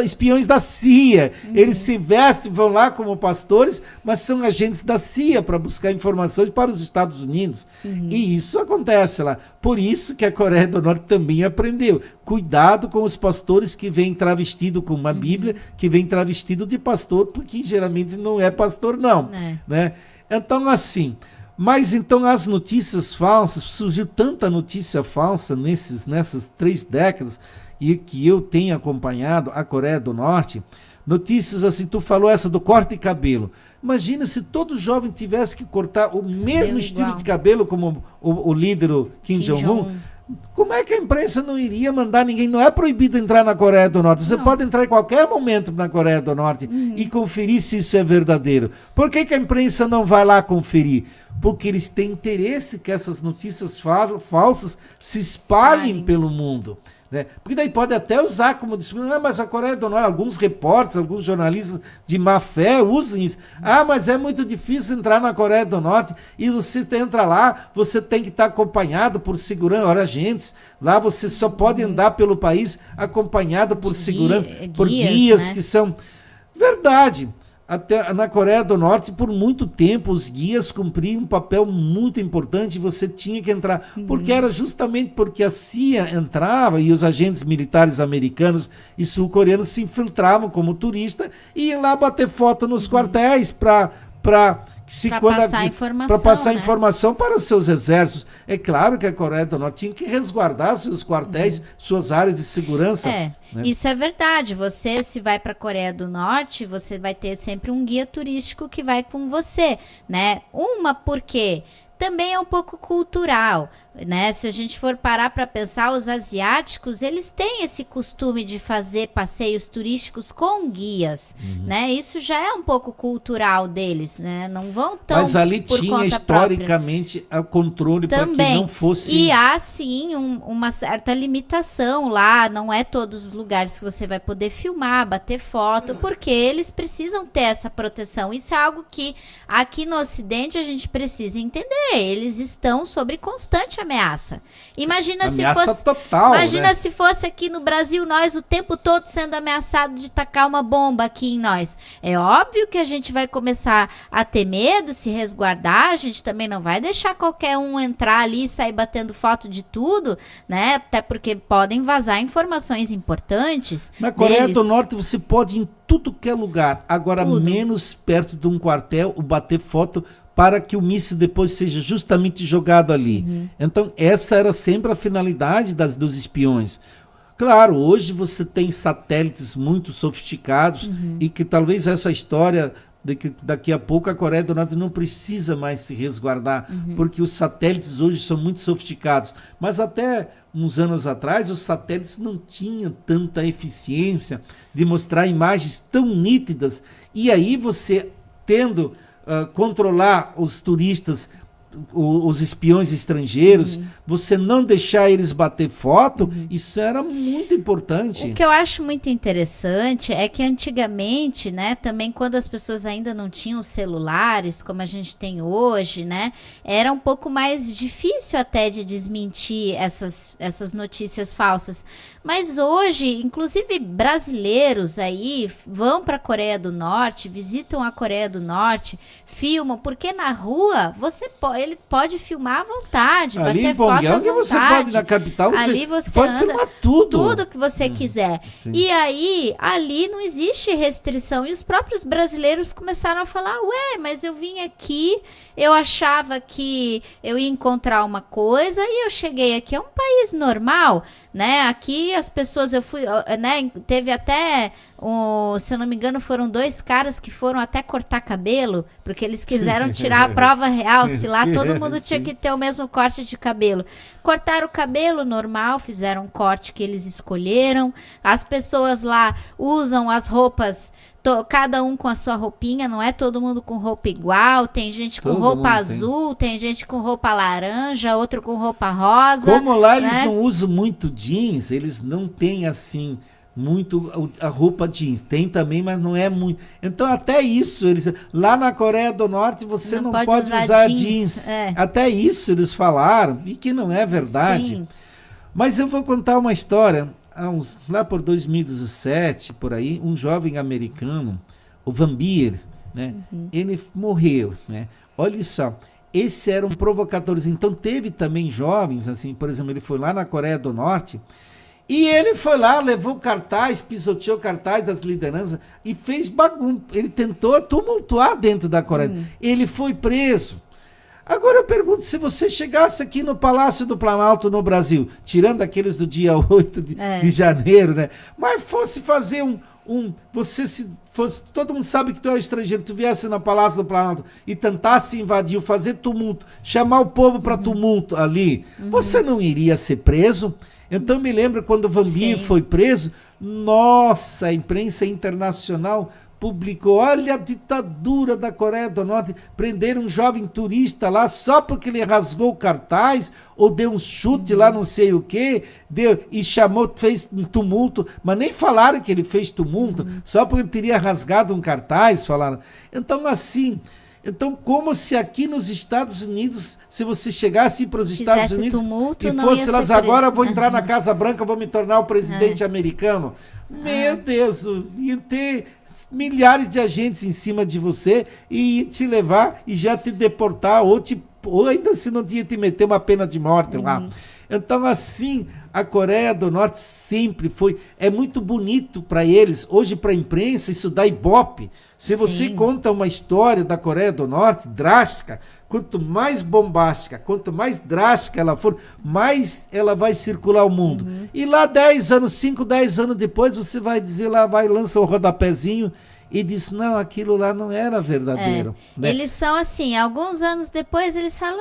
da CIA. Eles se vestem, vão lá como pastores, mas são agentes da CIA para buscar informações para os Estados Unidos. E isso acontece lá. Por isso que a Coreia do Norte também aprendeu. Cuidado com os pastores que vêm travestido com uma Bíblia, que vêm travestido de pastor, porque geralmente não é pastor, não. Né? Então, assim... Mas então as notícias falsas, surgiu tanta notícia falsa nessas 3 décadas, e que eu tenho acompanhado a Coreia do Norte, notícias assim, tu falou essa do corte de cabelo. Imagina se todo jovem tivesse que cortar o mesmo estilo de cabelo como o líder Kim Jong-un. Como é que a imprensa não iria mandar ninguém? Não é proibido entrar na Coreia do Norte. Você pode entrar em qualquer momento na Coreia do Norte e conferir se isso é verdadeiro. Por que a imprensa não vai lá conferir? Porque eles têm interesse que essas notícias falsas se espalhem pelo mundo. Né? Porque daí pode até usar como disciplina, mas a Coreia do Norte, alguns repórteres, alguns jornalistas de má fé usam isso. Mas é muito difícil entrar na Coreia do Norte e você entra lá, você tem que estar acompanhado por segurança, agentes. Lá você só pode andar pelo país acompanhado por segurança, por guias, né? Que são... Verdade. Até na Coreia do Norte, por muito tempo, os guias cumpriam um papel muito importante e você tinha que entrar. Porque era justamente porque a CIA entrava e os agentes militares americanos e sul-coreanos se infiltravam como turista e iam lá bater foto nos quartéis para passar informação para seus exércitos. É claro que a Coreia do Norte tinha que resguardar seus quartéis, suas áreas de segurança. Né? Isso é verdade. Você, se vai para a Coreia do Norte, você vai ter sempre um guia turístico que vai com você, né? Porque também é um pouco cultural, né? Se a gente for parar para pensar, os asiáticos, eles têm esse costume de fazer passeios turísticos com guias, né? Isso já é um pouco cultural deles, né? Não vão tão Mas ali tinha historicamente o controle para que não fosse... E há sim uma certa limitação lá, não é todos os lugares que você vai poder filmar, bater foto, porque eles precisam ter essa proteção. Isso é algo que aqui no Ocidente a gente precisa entender. Eles estão sob constante ameaça. Imagina se fosse aqui no Brasil, nós o tempo todo sendo ameaçado de tacar uma bomba aqui em nós. É óbvio que a gente vai começar a ter medo, se resguardar. A gente também não vai deixar qualquer um entrar ali e sair batendo foto de tudo, né? Até porque podem vazar informações importantes. Na Coreia do Norte você pode ir em tudo que é lugar. Agora, menos perto de um quartel, o bater foto para que o míssil depois seja justamente jogado ali. Então, essa era sempre a finalidade dos espiões. Claro, hoje você tem satélites muito sofisticados e que talvez essa história daqui a pouco a Coreia do Norte não precisa mais se resguardar, porque os satélites hoje são muito sofisticados. Mas até uns anos atrás, os satélites não tinham tanta eficiência de mostrar imagens tão nítidas. E aí você, tendo controlar os turistas, os espiões estrangeiros, você não deixar eles bater foto, isso era muito importante. O que eu acho muito interessante é que antigamente, né, também quando as pessoas ainda não tinham celulares, como a gente tem hoje, né, era um pouco mais difícil até de desmentir essas notícias falsas. Mas hoje, inclusive brasileiros aí vão para a Coreia do Norte, visitam a Coreia do Norte, filmam, porque na rua ele pode filmar à vontade, ali bater foto à vontade. Você pode, na capital, ali você pode anda, filmar tudo que você quiser. Sim. E aí, ali não existe restrição. E os próprios brasileiros começaram a falar, ué, mas eu vim aqui, eu achava que eu ia encontrar uma coisa e eu cheguei aqui, é um país normal, né? Aqui as pessoas, eu fui, né? Teve até, se eu não me engano, foram 2 caras que foram até cortar cabelo, porque eles quiseram tirar a prova real, se lá todo mundo tinha que ter o mesmo corte de cabelo. Cortaram o cabelo normal, fizeram um corte que eles escolheram. As pessoas lá usam as roupas, cada um com a sua roupinha, não é todo mundo com roupa igual. Tem gente com roupa azul, tem gente com roupa laranja, outro com roupa rosa. Como lá né? Eles não usam muito jeans, eles não têm assim muito a roupa jeans. Tem também, mas não é muito. Então até isso, lá na Coreia do Norte você não pode usar jeans. Até isso eles falaram, e que não é verdade. Sim. Mas eu vou contar uma história. Lá por 2017, por aí, um jovem americano, o Van Beer, né? Ele morreu, né? Olha só, esse era um provocador. Então teve também jovens, assim, por exemplo, ele foi lá na Coreia do Norte e ele foi lá, levou cartaz, pisoteou cartaz das lideranças e fez bagunça. Ele tentou tumultuar dentro da Coreia. Ele foi preso. Agora eu pergunto, se você chegasse aqui no Palácio do Planalto no Brasil, tirando aqueles do dia 8 de janeiro, né? Mas fosse fazer todo mundo sabe que tu é estrangeiro, tu viesse no Palácio do Planalto e tentasse invadir, fazer tumulto, chamar o povo para tumulto ali, você não iria ser preso? Então me lembro quando o Van Beer foi preso, nossa, a imprensa internacional publicou, olha a ditadura da Coreia do Norte, prenderam um jovem turista lá só porque ele rasgou o cartaz ou deu um chute lá não sei o que, e fez um tumulto, mas nem falaram que ele fez tumulto, só porque ele teria rasgado um cartaz, falaram. Então, como se aqui nos Estados Unidos, se você chegasse para os Estados Unidos tumulto, e fosse lá, agora eu vou entrar na Casa Branca, vou me tornar o presidente americano. Meu Deus, ia ter milhares de agentes em cima de você e ia te levar e já te deportar, ou ainda se não ia te meter uma pena de morte lá. Então, assim, a Coreia do Norte sempre é muito bonito para eles. Hoje, para a imprensa, isso dá ibope. Se você conta uma história da Coreia do Norte drástica, quanto mais bombástica, quanto mais drástica ela for, mais ela vai circular o mundo. E lá 5, 10 anos depois, você vai dizer lá, lança um rodapézinho e diz, não, aquilo lá não era verdadeiro. Né? Eles são assim, alguns anos depois eles falam,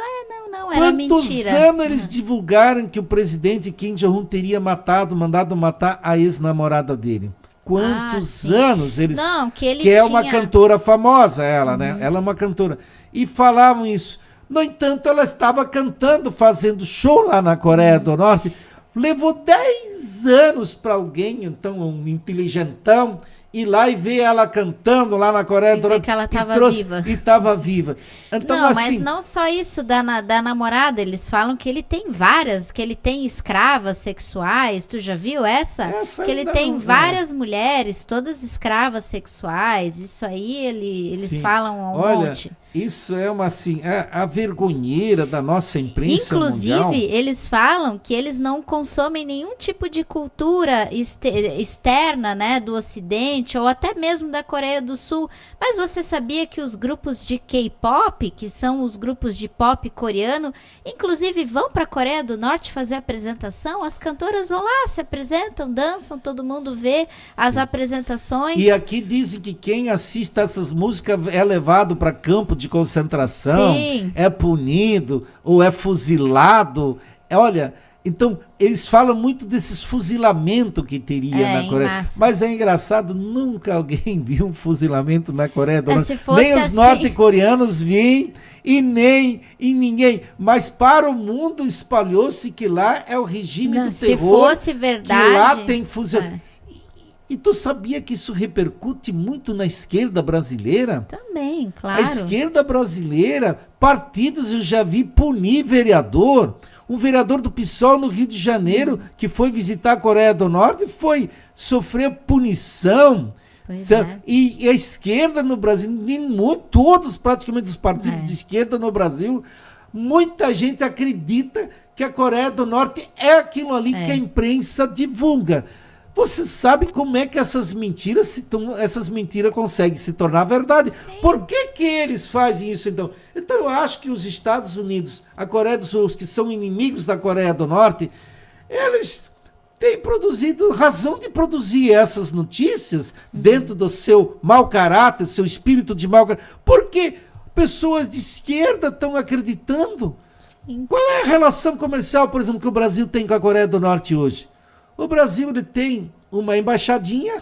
não, era mentira. Quantos anos eles divulgaram que o presidente Kim Jong-un teria mandado matar a ex-namorada dele? Quantos anos eles... Não, que é uma cantora famosa, ela, né? Ela é uma cantora. E falavam isso. No entanto, ela estava cantando, fazendo show lá na Coreia do Norte. Levou 10 anos para alguém, então, um inteligentão, ir lá e ver ela cantando lá na Coreia do Norte. Que ela estava viva. E estava viva. Então, não, assim, mas não só isso da namorada, eles falam que ele tem várias, que ele tem escravas sexuais, tu já viu essa que ele tem várias mulheres, todas escravas sexuais, isso aí eles falam um monte. Isso é uma assim, a vergonheira da nossa imprensa mundial. Inclusive, eles falam que eles não consomem nenhum tipo de cultura externa, né, do Ocidente ou até mesmo da Coreia do Sul. Mas você sabia que os grupos de K-pop, que são os grupos de pop coreano, inclusive vão para a Coreia do Norte fazer apresentação? As cantoras vão lá, se apresentam, dançam, todo mundo vê as apresentações. E aqui dizem que quem assiste a essas músicas é levado para campo de concentração, Sim. é punido ou é fuzilado. Olha, então eles falam muito desses fuzilamentos que teria na Coreia. Massa. Mas é engraçado, nunca alguém viu um fuzilamento na Coreia do Norte. Se fosse nem os assim... norte-coreanos viram e nem ninguém. Mas para o mundo espalhou-se que lá é o regime do se terror. Fosse verdade, que lá tem fuzilamento. E tu sabia que isso repercute muito na esquerda brasileira? Também, claro. A esquerda brasileira, partidos eu já vi punir vereador. Um vereador do PSOL no Rio de Janeiro, que foi visitar a Coreia do Norte, foi sofrer punição. E a esquerda no Brasil, todos praticamente os partidos de esquerda no Brasil, muita gente acredita que a Coreia do Norte é aquilo ali que a imprensa divulga. Você sabe como é que essas mentiras conseguem se tornar verdade? Sim. Por que eles fazem isso então? Então eu acho que os Estados Unidos, a Coreia do Sul, que são inimigos da Coreia do Norte, eles têm razão de produzir essas notícias dentro do seu mau caráter, seu espírito de mau caráter. Porque pessoas de esquerda estão acreditando. Sim. Qual é a relação comercial, por exemplo, que o Brasil tem com a Coreia do Norte hoje? O Brasil ele tem uma embaixadinha,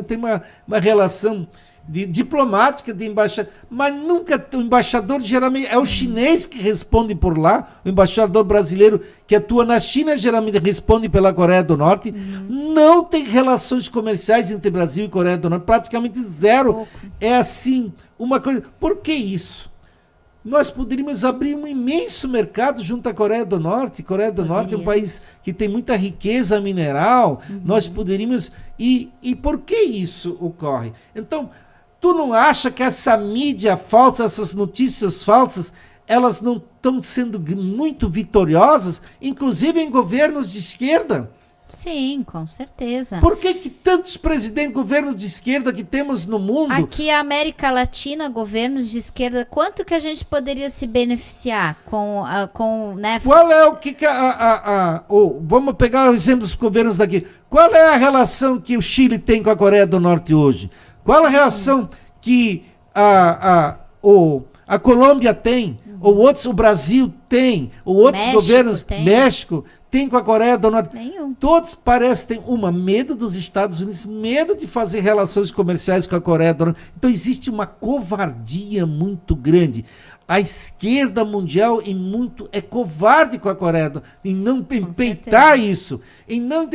tem uma relação diplomática de embaixada, mas nunca o embaixador geralmente é o chinês que responde por lá, o embaixador brasileiro que atua na China geralmente responde pela Coreia do Norte. Não tem relações comerciais entre Brasil e Coreia do Norte, praticamente zero. É assim, uma coisa. Por que isso? Nós poderíamos abrir um imenso mercado junto à Coreia do Norte. Coreia do Norte é um país que tem muita riqueza mineral. Nós poderíamos... E por que isso ocorre? Então, tu não acha que essa mídia falsa, essas notícias falsas, elas não estão sendo muito vitoriosas, inclusive em governos de esquerda? Sim, com certeza. Por que tantos presidentes, governos de esquerda que temos no mundo? Aqui a América Latina, governos de esquerda, quanto que a gente poderia se beneficiar com né? Qual é o que vamos pegar o exemplo dos governos daqui. Qual é a relação que o Chile tem com a Coreia do Norte hoje? Qual a relação que a Colômbia tem? Ou o Brasil tem? Ou outros governos, México tem com a Coreia do Norte? Nenhum. Todos parecem ter medo dos Estados Unidos, medo de fazer relações comerciais com a Coreia do Norte. Então existe uma covardia muito grande. A esquerda mundial é covarde com a Coreia do Norte, em não peitar isso, em não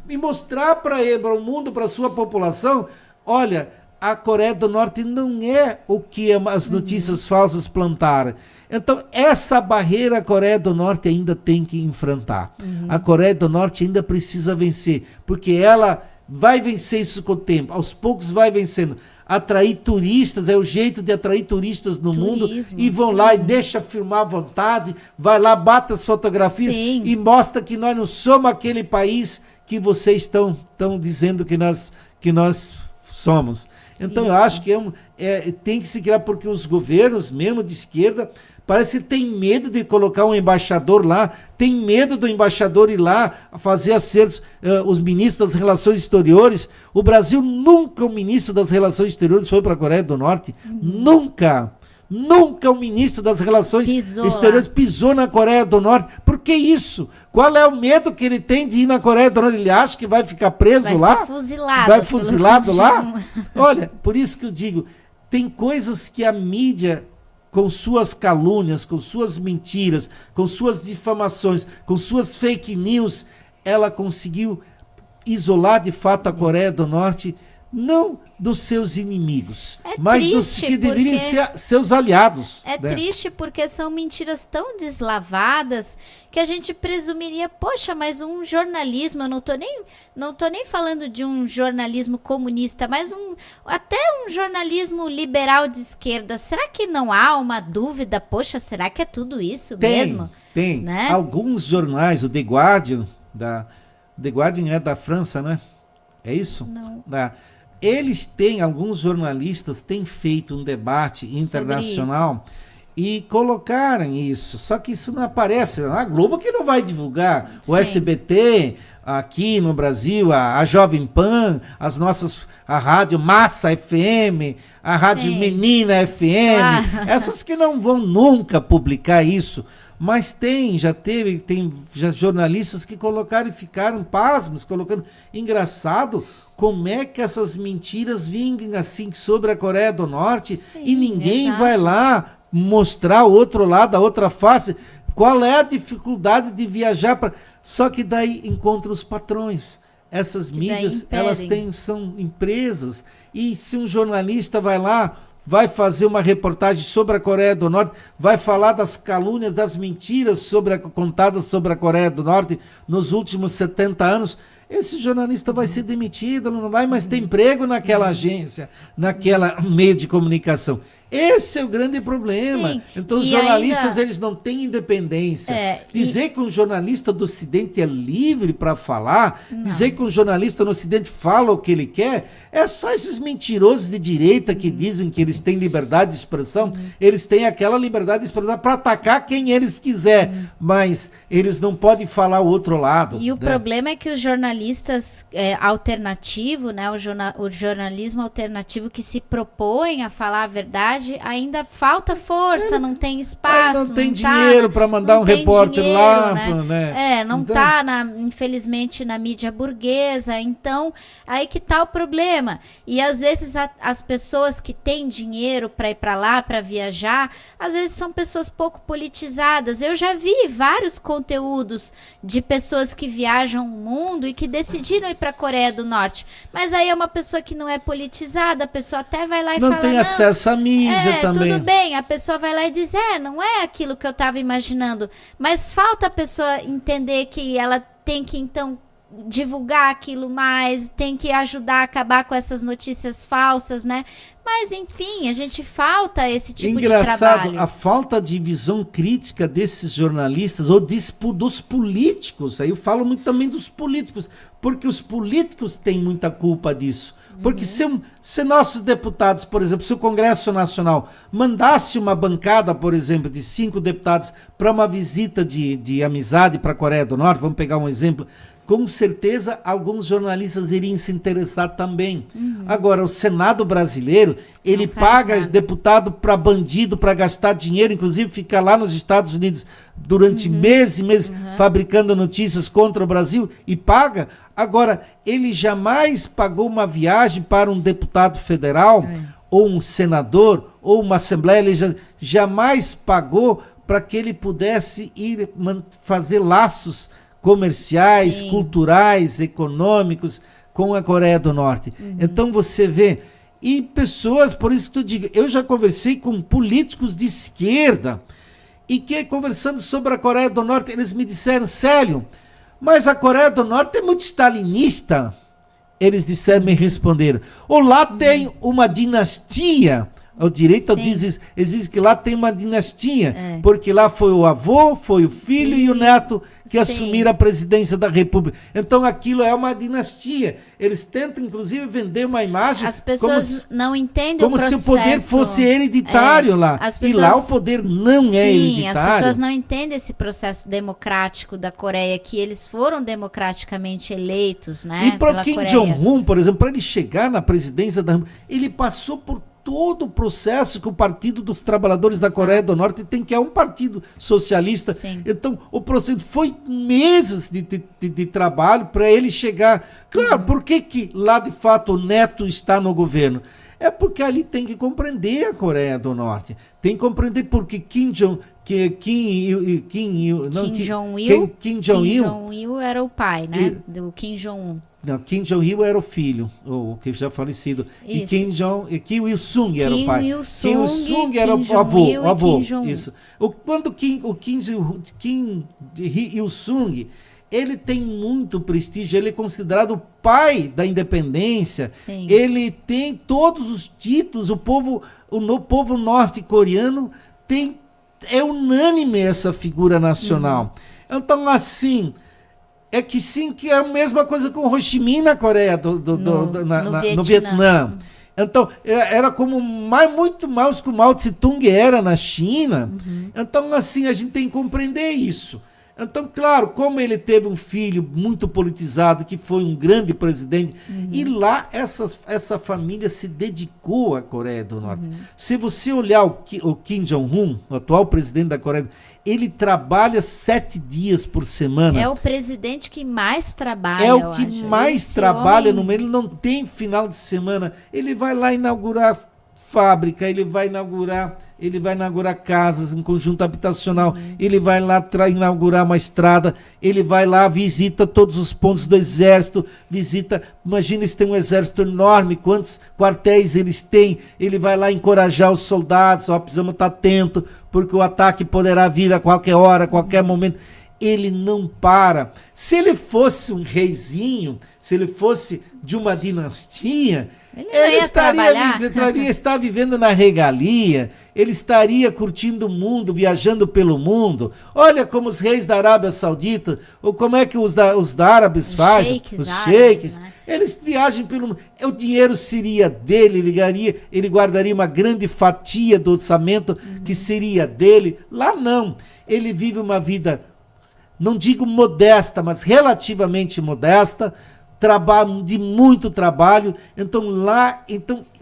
e mostrar para o mundo, para a sua população, olha, a Coreia do Norte não é o que as notícias falsas plantaram. Então, essa barreira a Coreia do Norte ainda tem que enfrentar. A Coreia do Norte ainda precisa vencer, porque ela vai vencer isso com o tempo. Aos poucos vai vencendo. Atrair turistas, é o jeito de atrair turistas no mundo, e vão lá e deixa filmar à vontade, vai lá, bata as fotografias e mostra que nós não somos aquele país que vocês estão dizendo que nós somos. Então eu acho que tem que se criar, porque os governos, mesmo de esquerda, parece que tem medo de colocar um embaixador lá, tem medo do embaixador ir lá fazer acertos, os ministros das Relações Exteriores. O Brasil nunca, o ministro das Relações Exteriores foi para a Coreia do Norte. Nunca o ministro das Relações Exteriores pisou na Coreia do Norte. Por que isso? Qual é o medo que ele tem de ir na Coreia do Norte? Ele acha que vai ficar preso lá? Vai ser fuzilado. Vai fuzilado lá? Olha, por isso que eu digo, tem coisas que a mídia, com suas calúnias, com suas mentiras, com suas difamações, com suas fake news, ela conseguiu isolar de fato a Coreia do Norte não dos seus inimigos, É mas dos triste, que deveriam porque ser seus aliados. é né? triste porque são mentiras tão deslavadas que a gente presumiria, poxa, mas um jornalismo, eu não tô nem falando de um jornalismo comunista, mas até um jornalismo liberal de esquerda. Será que não há uma dúvida? Poxa, será que é tudo isso mesmo? Tem. Né? Alguns jornais, o The Guardian, The Guardian é da França, né? É isso? Não. Alguns jornalistas têm feito um debate internacional e colocaram isso. Só que isso não aparece. A Globo que não vai divulgar. O Sim. SBT, aqui no Brasil, a Jovem Pan, a Rádio Massa FM, a Rádio Sim. Menina FM, essas que não vão nunca publicar isso. Mas tem jornalistas que colocaram e ficaram pasmos, colocando. Engraçado como é que essas mentiras vingam assim sobre a Coreia do Norte. Sim, e ninguém exato. vai lá mostrar o outro lado, a outra face. Qual é a dificuldade de viajar para. Só que daí encontra os patrões. Essas Que mídias, daí elas são empresas. E se um jornalista vai lá, vai fazer uma reportagem sobre a Coreia do Norte, vai falar das calúnias, das mentiras contadas sobre a Coreia do Norte nos últimos 70 anos, esse jornalista vai ser demitido, não vai mais ter emprego naquela agência, naquela meio de comunicação. Esse é o grande problema. Sim. Então os E jornalistas ainda... eles não têm independência. E... Dizer que um jornalista do Ocidente é livre para falar, Não. dizer que um jornalista no Ocidente fala o que ele quer, é só esses mentirosos de direita que dizem que eles têm liberdade de expressão. Eles têm aquela liberdade de expressão para atacar quem eles quiser, mas eles não podem falar o outro lado. E o problema é que os jornalistas alternativos, né, o jornalismo alternativo que se propõe a falar a verdade, ainda falta força, não tem espaço. Não tem dinheiro para mandar um repórter dinheiro, lá. Né? Não então... tá, infelizmente, na mídia burguesa. Então, aí que tá o problema. E às vezes as pessoas que têm dinheiro para ir para lá, para viajar, às vezes são pessoas pouco politizadas. Eu já vi vários conteúdos de pessoas que viajam o mundo e que decidiram ir para a Coreia do Norte. Mas aí é uma pessoa que não é politizada, a pessoa até vai lá e fala... Não tem acesso à mídia também. Tudo bem, a pessoa vai lá e diz, não é aquilo que eu estava imaginando. Mas falta a pessoa entender que ela tem que, então, divulgar aquilo mais, tem que ajudar a acabar com essas notícias falsas, né? Mas, enfim, a gente falta esse tipo de trabalho. Engraçado, a falta de visão crítica desses jornalistas, ou dos políticos, aí eu falo muito também dos políticos, porque os políticos têm muita culpa disso. Porque se nossos deputados, por exemplo, se o Congresso Nacional mandasse uma bancada, por exemplo, de 5 deputados para uma visita de amizade para a Coreia do Norte, vamos pegar um exemplo, com certeza alguns jornalistas iriam se interessar também. Agora, o Senado brasileiro, ele paga deputado para bandido, para gastar dinheiro, inclusive fica lá nos Estados Unidos durante meses e meses fabricando notícias contra o Brasil e paga. Agora, ele jamais pagou uma viagem para um deputado federal, ou um senador, ou uma assembleia, ele jamais pagou para que ele pudesse ir fazer laços comerciais, Sim. culturais, econômicos com a Coreia do Norte. Então você vê, e pessoas, por isso que eu digo, eu já conversei com políticos de esquerda, e que conversando sobre a Coreia do Norte, eles me disseram, Célio, mas a Coreia do Norte é muito stalinista. Eles disseram, me responderam, ou lá tem uma dinastia. O direito diz que lá tem uma dinastia, porque lá foi o avô, foi o filho e o neto que assumiram a presidência da República. Então aquilo é uma dinastia. Eles tentam, inclusive, vender uma imagem. As pessoas não entendem como o processo. Se o poder fosse hereditário lá. E lá o poder não é hereditário. As pessoas não entendem esse processo democrático da Coreia, que eles foram democraticamente eleitos, né? E para Kim Jong-un, por exemplo, para ele chegar na presidência da República, ele passou por todo o processo que o Partido dos Trabalhadores da Coreia do Norte tem, que é um partido socialista. Sim. Então, o processo foi meses de trabalho para ele chegar. Claro, por que lá de fato o neto está no governo? É porque ali tem que compreender a Coreia do Norte. Tem que compreender porque Kim Jong-il Kim Jong-il era o pai, né? Do Kim Jong-un. Não, Kim Jong-il era o filho, o que já falecido. Isso. E Kim Il-sung era o pai. Kim Il-sung Era o avô. Kim Isso. Quando o Kim Il-sung, ele tem muito prestígio, ele é considerado o pai da independência. Sim. Ele tem todos os títulos, o povo norte-coreano é unânime essa figura nacional. Então, assim, que é a mesma coisa com Ho Chi Minh na Coreia, no Vietnã. Então, era como muito mais que o Mao Tse-tung era na China. Então, assim, a gente tem que compreender isso. Então, claro, como ele teve um filho muito politizado, que foi um grande presidente, e lá essa família se dedicou à Coreia do Norte. Se você olhar o Kim Jong-un, o atual presidente da Coreia, ele trabalha 7 dias por semana. É o presidente que mais trabalha, É o que mais trabalha no meio. Ele não tem final de semana. Ele vai lá inaugurar fábrica, ele vai inaugurar casas em conjunto habitacional, ele vai lá inaugurar uma estrada, ele vai lá, visita todos os pontos do exército, imagina, eles têm um exército enorme, quantos quartéis eles têm, ele vai lá encorajar os soldados, precisamos estar atento, porque o ataque poderá vir a qualquer hora, a qualquer momento. Ele não para. Se ele fosse um reizinho, se ele fosse de uma dinastia, ele estaria estar vivendo na regalia, ele estaria curtindo o mundo, viajando pelo mundo. Olha como os reis da Arábia Saudita, ou como é que os árabes fazem, os sheiks, né? Eles viajam pelo mundo. O dinheiro seria dele, ele guardaria uma grande fatia do orçamento que seria dele. Lá não, ele vive uma vida, não digo modesta, mas relativamente modesta, de muito trabalho, então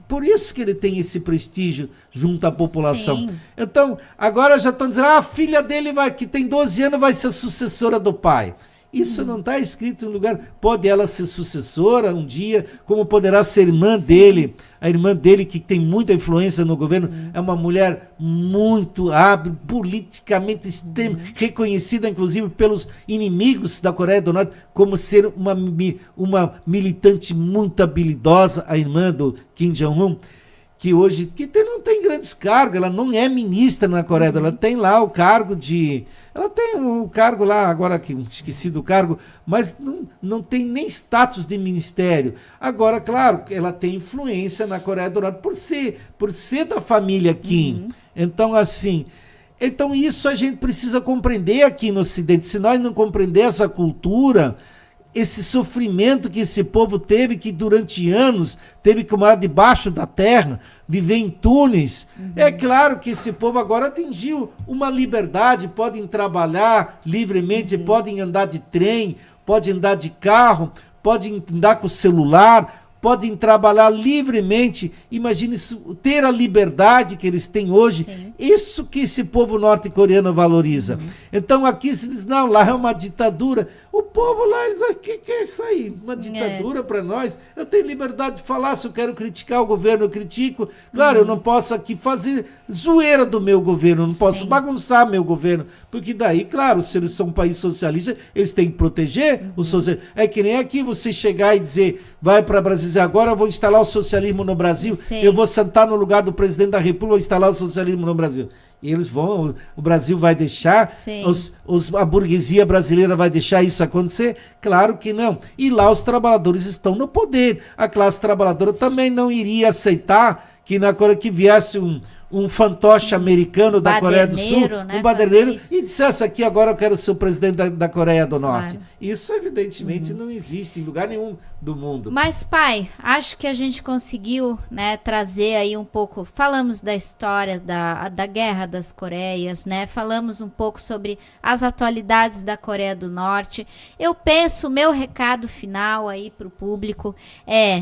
por isso que ele tem esse prestígio junto à população. Sim. Então, agora já estão dizendo, a filha dele que tem 12 anos vai ser sucessora do pai. Isso não está escrito em lugar. Pode ela ser sucessora um dia, como poderá ser irmã dele. A irmã dele, que tem muita influência no governo, é uma mulher muito hábil, politicamente reconhecida, inclusive, pelos inimigos da Coreia do Norte, como ser uma militante muito habilidosa, a irmã do Kim Jong-un, que hoje não tem grandes cargos, ela não é ministra na Coreia, ela tem lá o cargo ela tem um cargo lá, agora que esqueci do cargo, mas não tem nem status de ministério. Agora, claro, ela tem influência na Coreia do Norte por ser da família Kim. Então, assim, isso a gente precisa compreender aqui no Ocidente. Se nós não compreender essa cultura, esse sofrimento que esse povo teve, que durante anos teve que morar debaixo da terra, viver em túneis. É claro que esse povo agora atingiu uma liberdade, podem trabalhar livremente, podem andar de trem, podem andar de carro, podem andar com o celular, podem trabalhar livremente. Imagine isso, ter a liberdade que eles têm hoje. Sim. Isso que esse povo norte-coreano valoriza. Então aqui se diz, não, lá é uma ditadura. O povo lá, eles o que é isso aí? Uma ditadura para nós? Eu tenho liberdade de falar, se eu quero criticar o governo, eu critico. Claro, eu não posso aqui fazer zoeira do meu governo, não posso bagunçar meu governo, porque daí, claro, se eles são um país socialista, eles têm que proteger o socialismo. É que nem aqui você chegar e dizer, vai para Brasília, agora eu vou instalar o socialismo no Brasil, eu vou sentar no lugar do presidente da República, vou instalar o socialismo no Brasil. E eles vão, o Brasil vai deixar, a burguesia brasileira vai deixar isso acontecer? Claro que não. E lá os trabalhadores estão no poder. A classe trabalhadora também não iria aceitar que na Coreia que viesse um fantoche americano da Coreia do Sul, né, um baderneiro, e dissesse aqui, agora eu quero ser o presidente da Coreia do Norte. Claro. Isso, evidentemente, não existe em lugar nenhum do mundo. Mas, pai, acho que a gente conseguiu, né, trazer aí um pouco, falamos da história da Guerra das Coreias, né, falamos um pouco sobre as atualidades da Coreia do Norte. Eu penso, o meu recado final aí para o público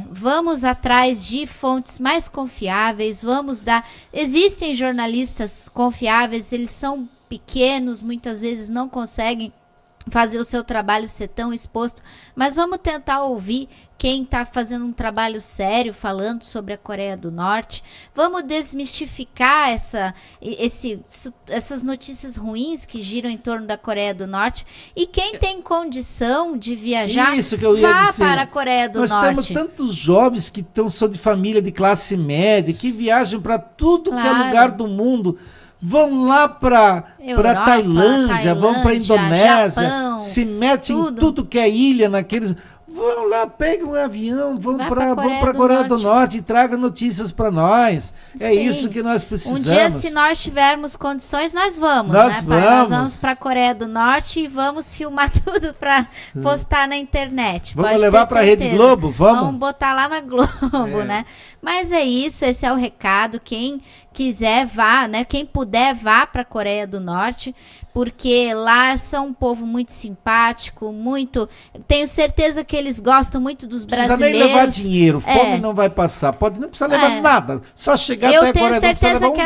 vamos atrás de fontes mais confiáveis, existem jornalistas confiáveis, eles são pequenos, muitas vezes não conseguem fazer o seu trabalho ser tão exposto, mas vamos tentar ouvir quem está fazendo um trabalho sério falando sobre a Coreia do Norte. Vamos desmistificar essas notícias ruins que giram em torno da Coreia do Norte. E quem tem condição de viajar, vá para a Coreia do Norte. Nós temos tantos jovens que são de família de classe média, que viajam para tudo que é lugar do mundo. Vão lá para Tailândia, vão para Indonésia, Japão, se metem em tudo que é ilha naqueles. Vão lá, pegam um avião, vão para a Coreia do Norte e tragam notícias para nós. É isso que nós precisamos. Um dia, se nós tivermos condições, nós vamos. Nós vamos para a Coreia do Norte e vamos filmar tudo para postar na internet. Vamos levar para a Rede Globo? Vamos botar lá na Globo, né? Mas é isso, esse é o recado. Quem quiser, vá, né? Quem puder, vá para a Coreia do Norte, porque lá são um povo muito simpático, tenho certeza que eles gostam muito dos brasileiros. Não precisa nem levar dinheiro, fome não vai passar, não precisa levar nada, só chegar até a Coreia do Norte. Eu tenho certeza que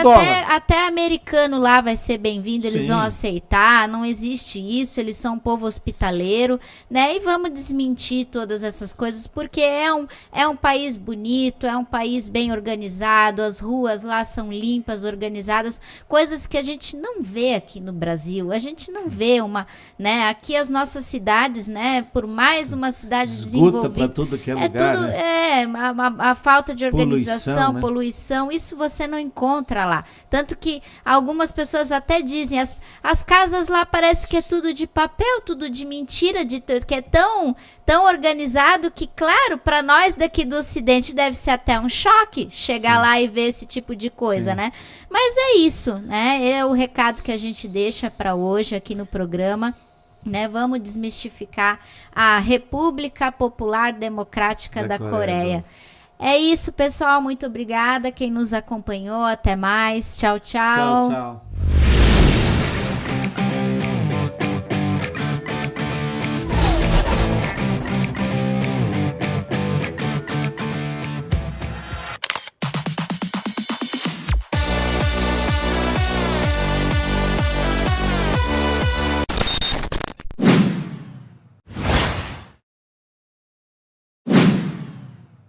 até americano lá vai ser bem-vindo, eles vão aceitar, não existe isso, eles são um povo hospitaleiro, né? E vamos desmentir todas essas coisas, porque é um país bonito, é um país bem organizado, as ruas lá são limpas, organizadas, coisas que a gente não vê aqui no Brasil. A gente não vê né? Aqui as nossas cidades, né? Por mais uma cidade desenvolvida, para tudo que é lugar, tudo, né? A falta de organização, poluição, isso você não encontra lá. Tanto que algumas pessoas até dizem, as casas lá parece que é tudo de papel, tudo de mentira, que é tão organizado que, claro, para nós daqui do Ocidente deve ser até um choque chegar lá e ver esse tipo de coisa, né? Mas é isso, né? É o recado que a gente deixa para hoje aqui no programa, né? Vamos desmistificar a República Popular Democrática da Coreia. É isso, pessoal. Muito obrigada. Quem nos acompanhou, até mais. Tchau, tchau. Tchau, tchau.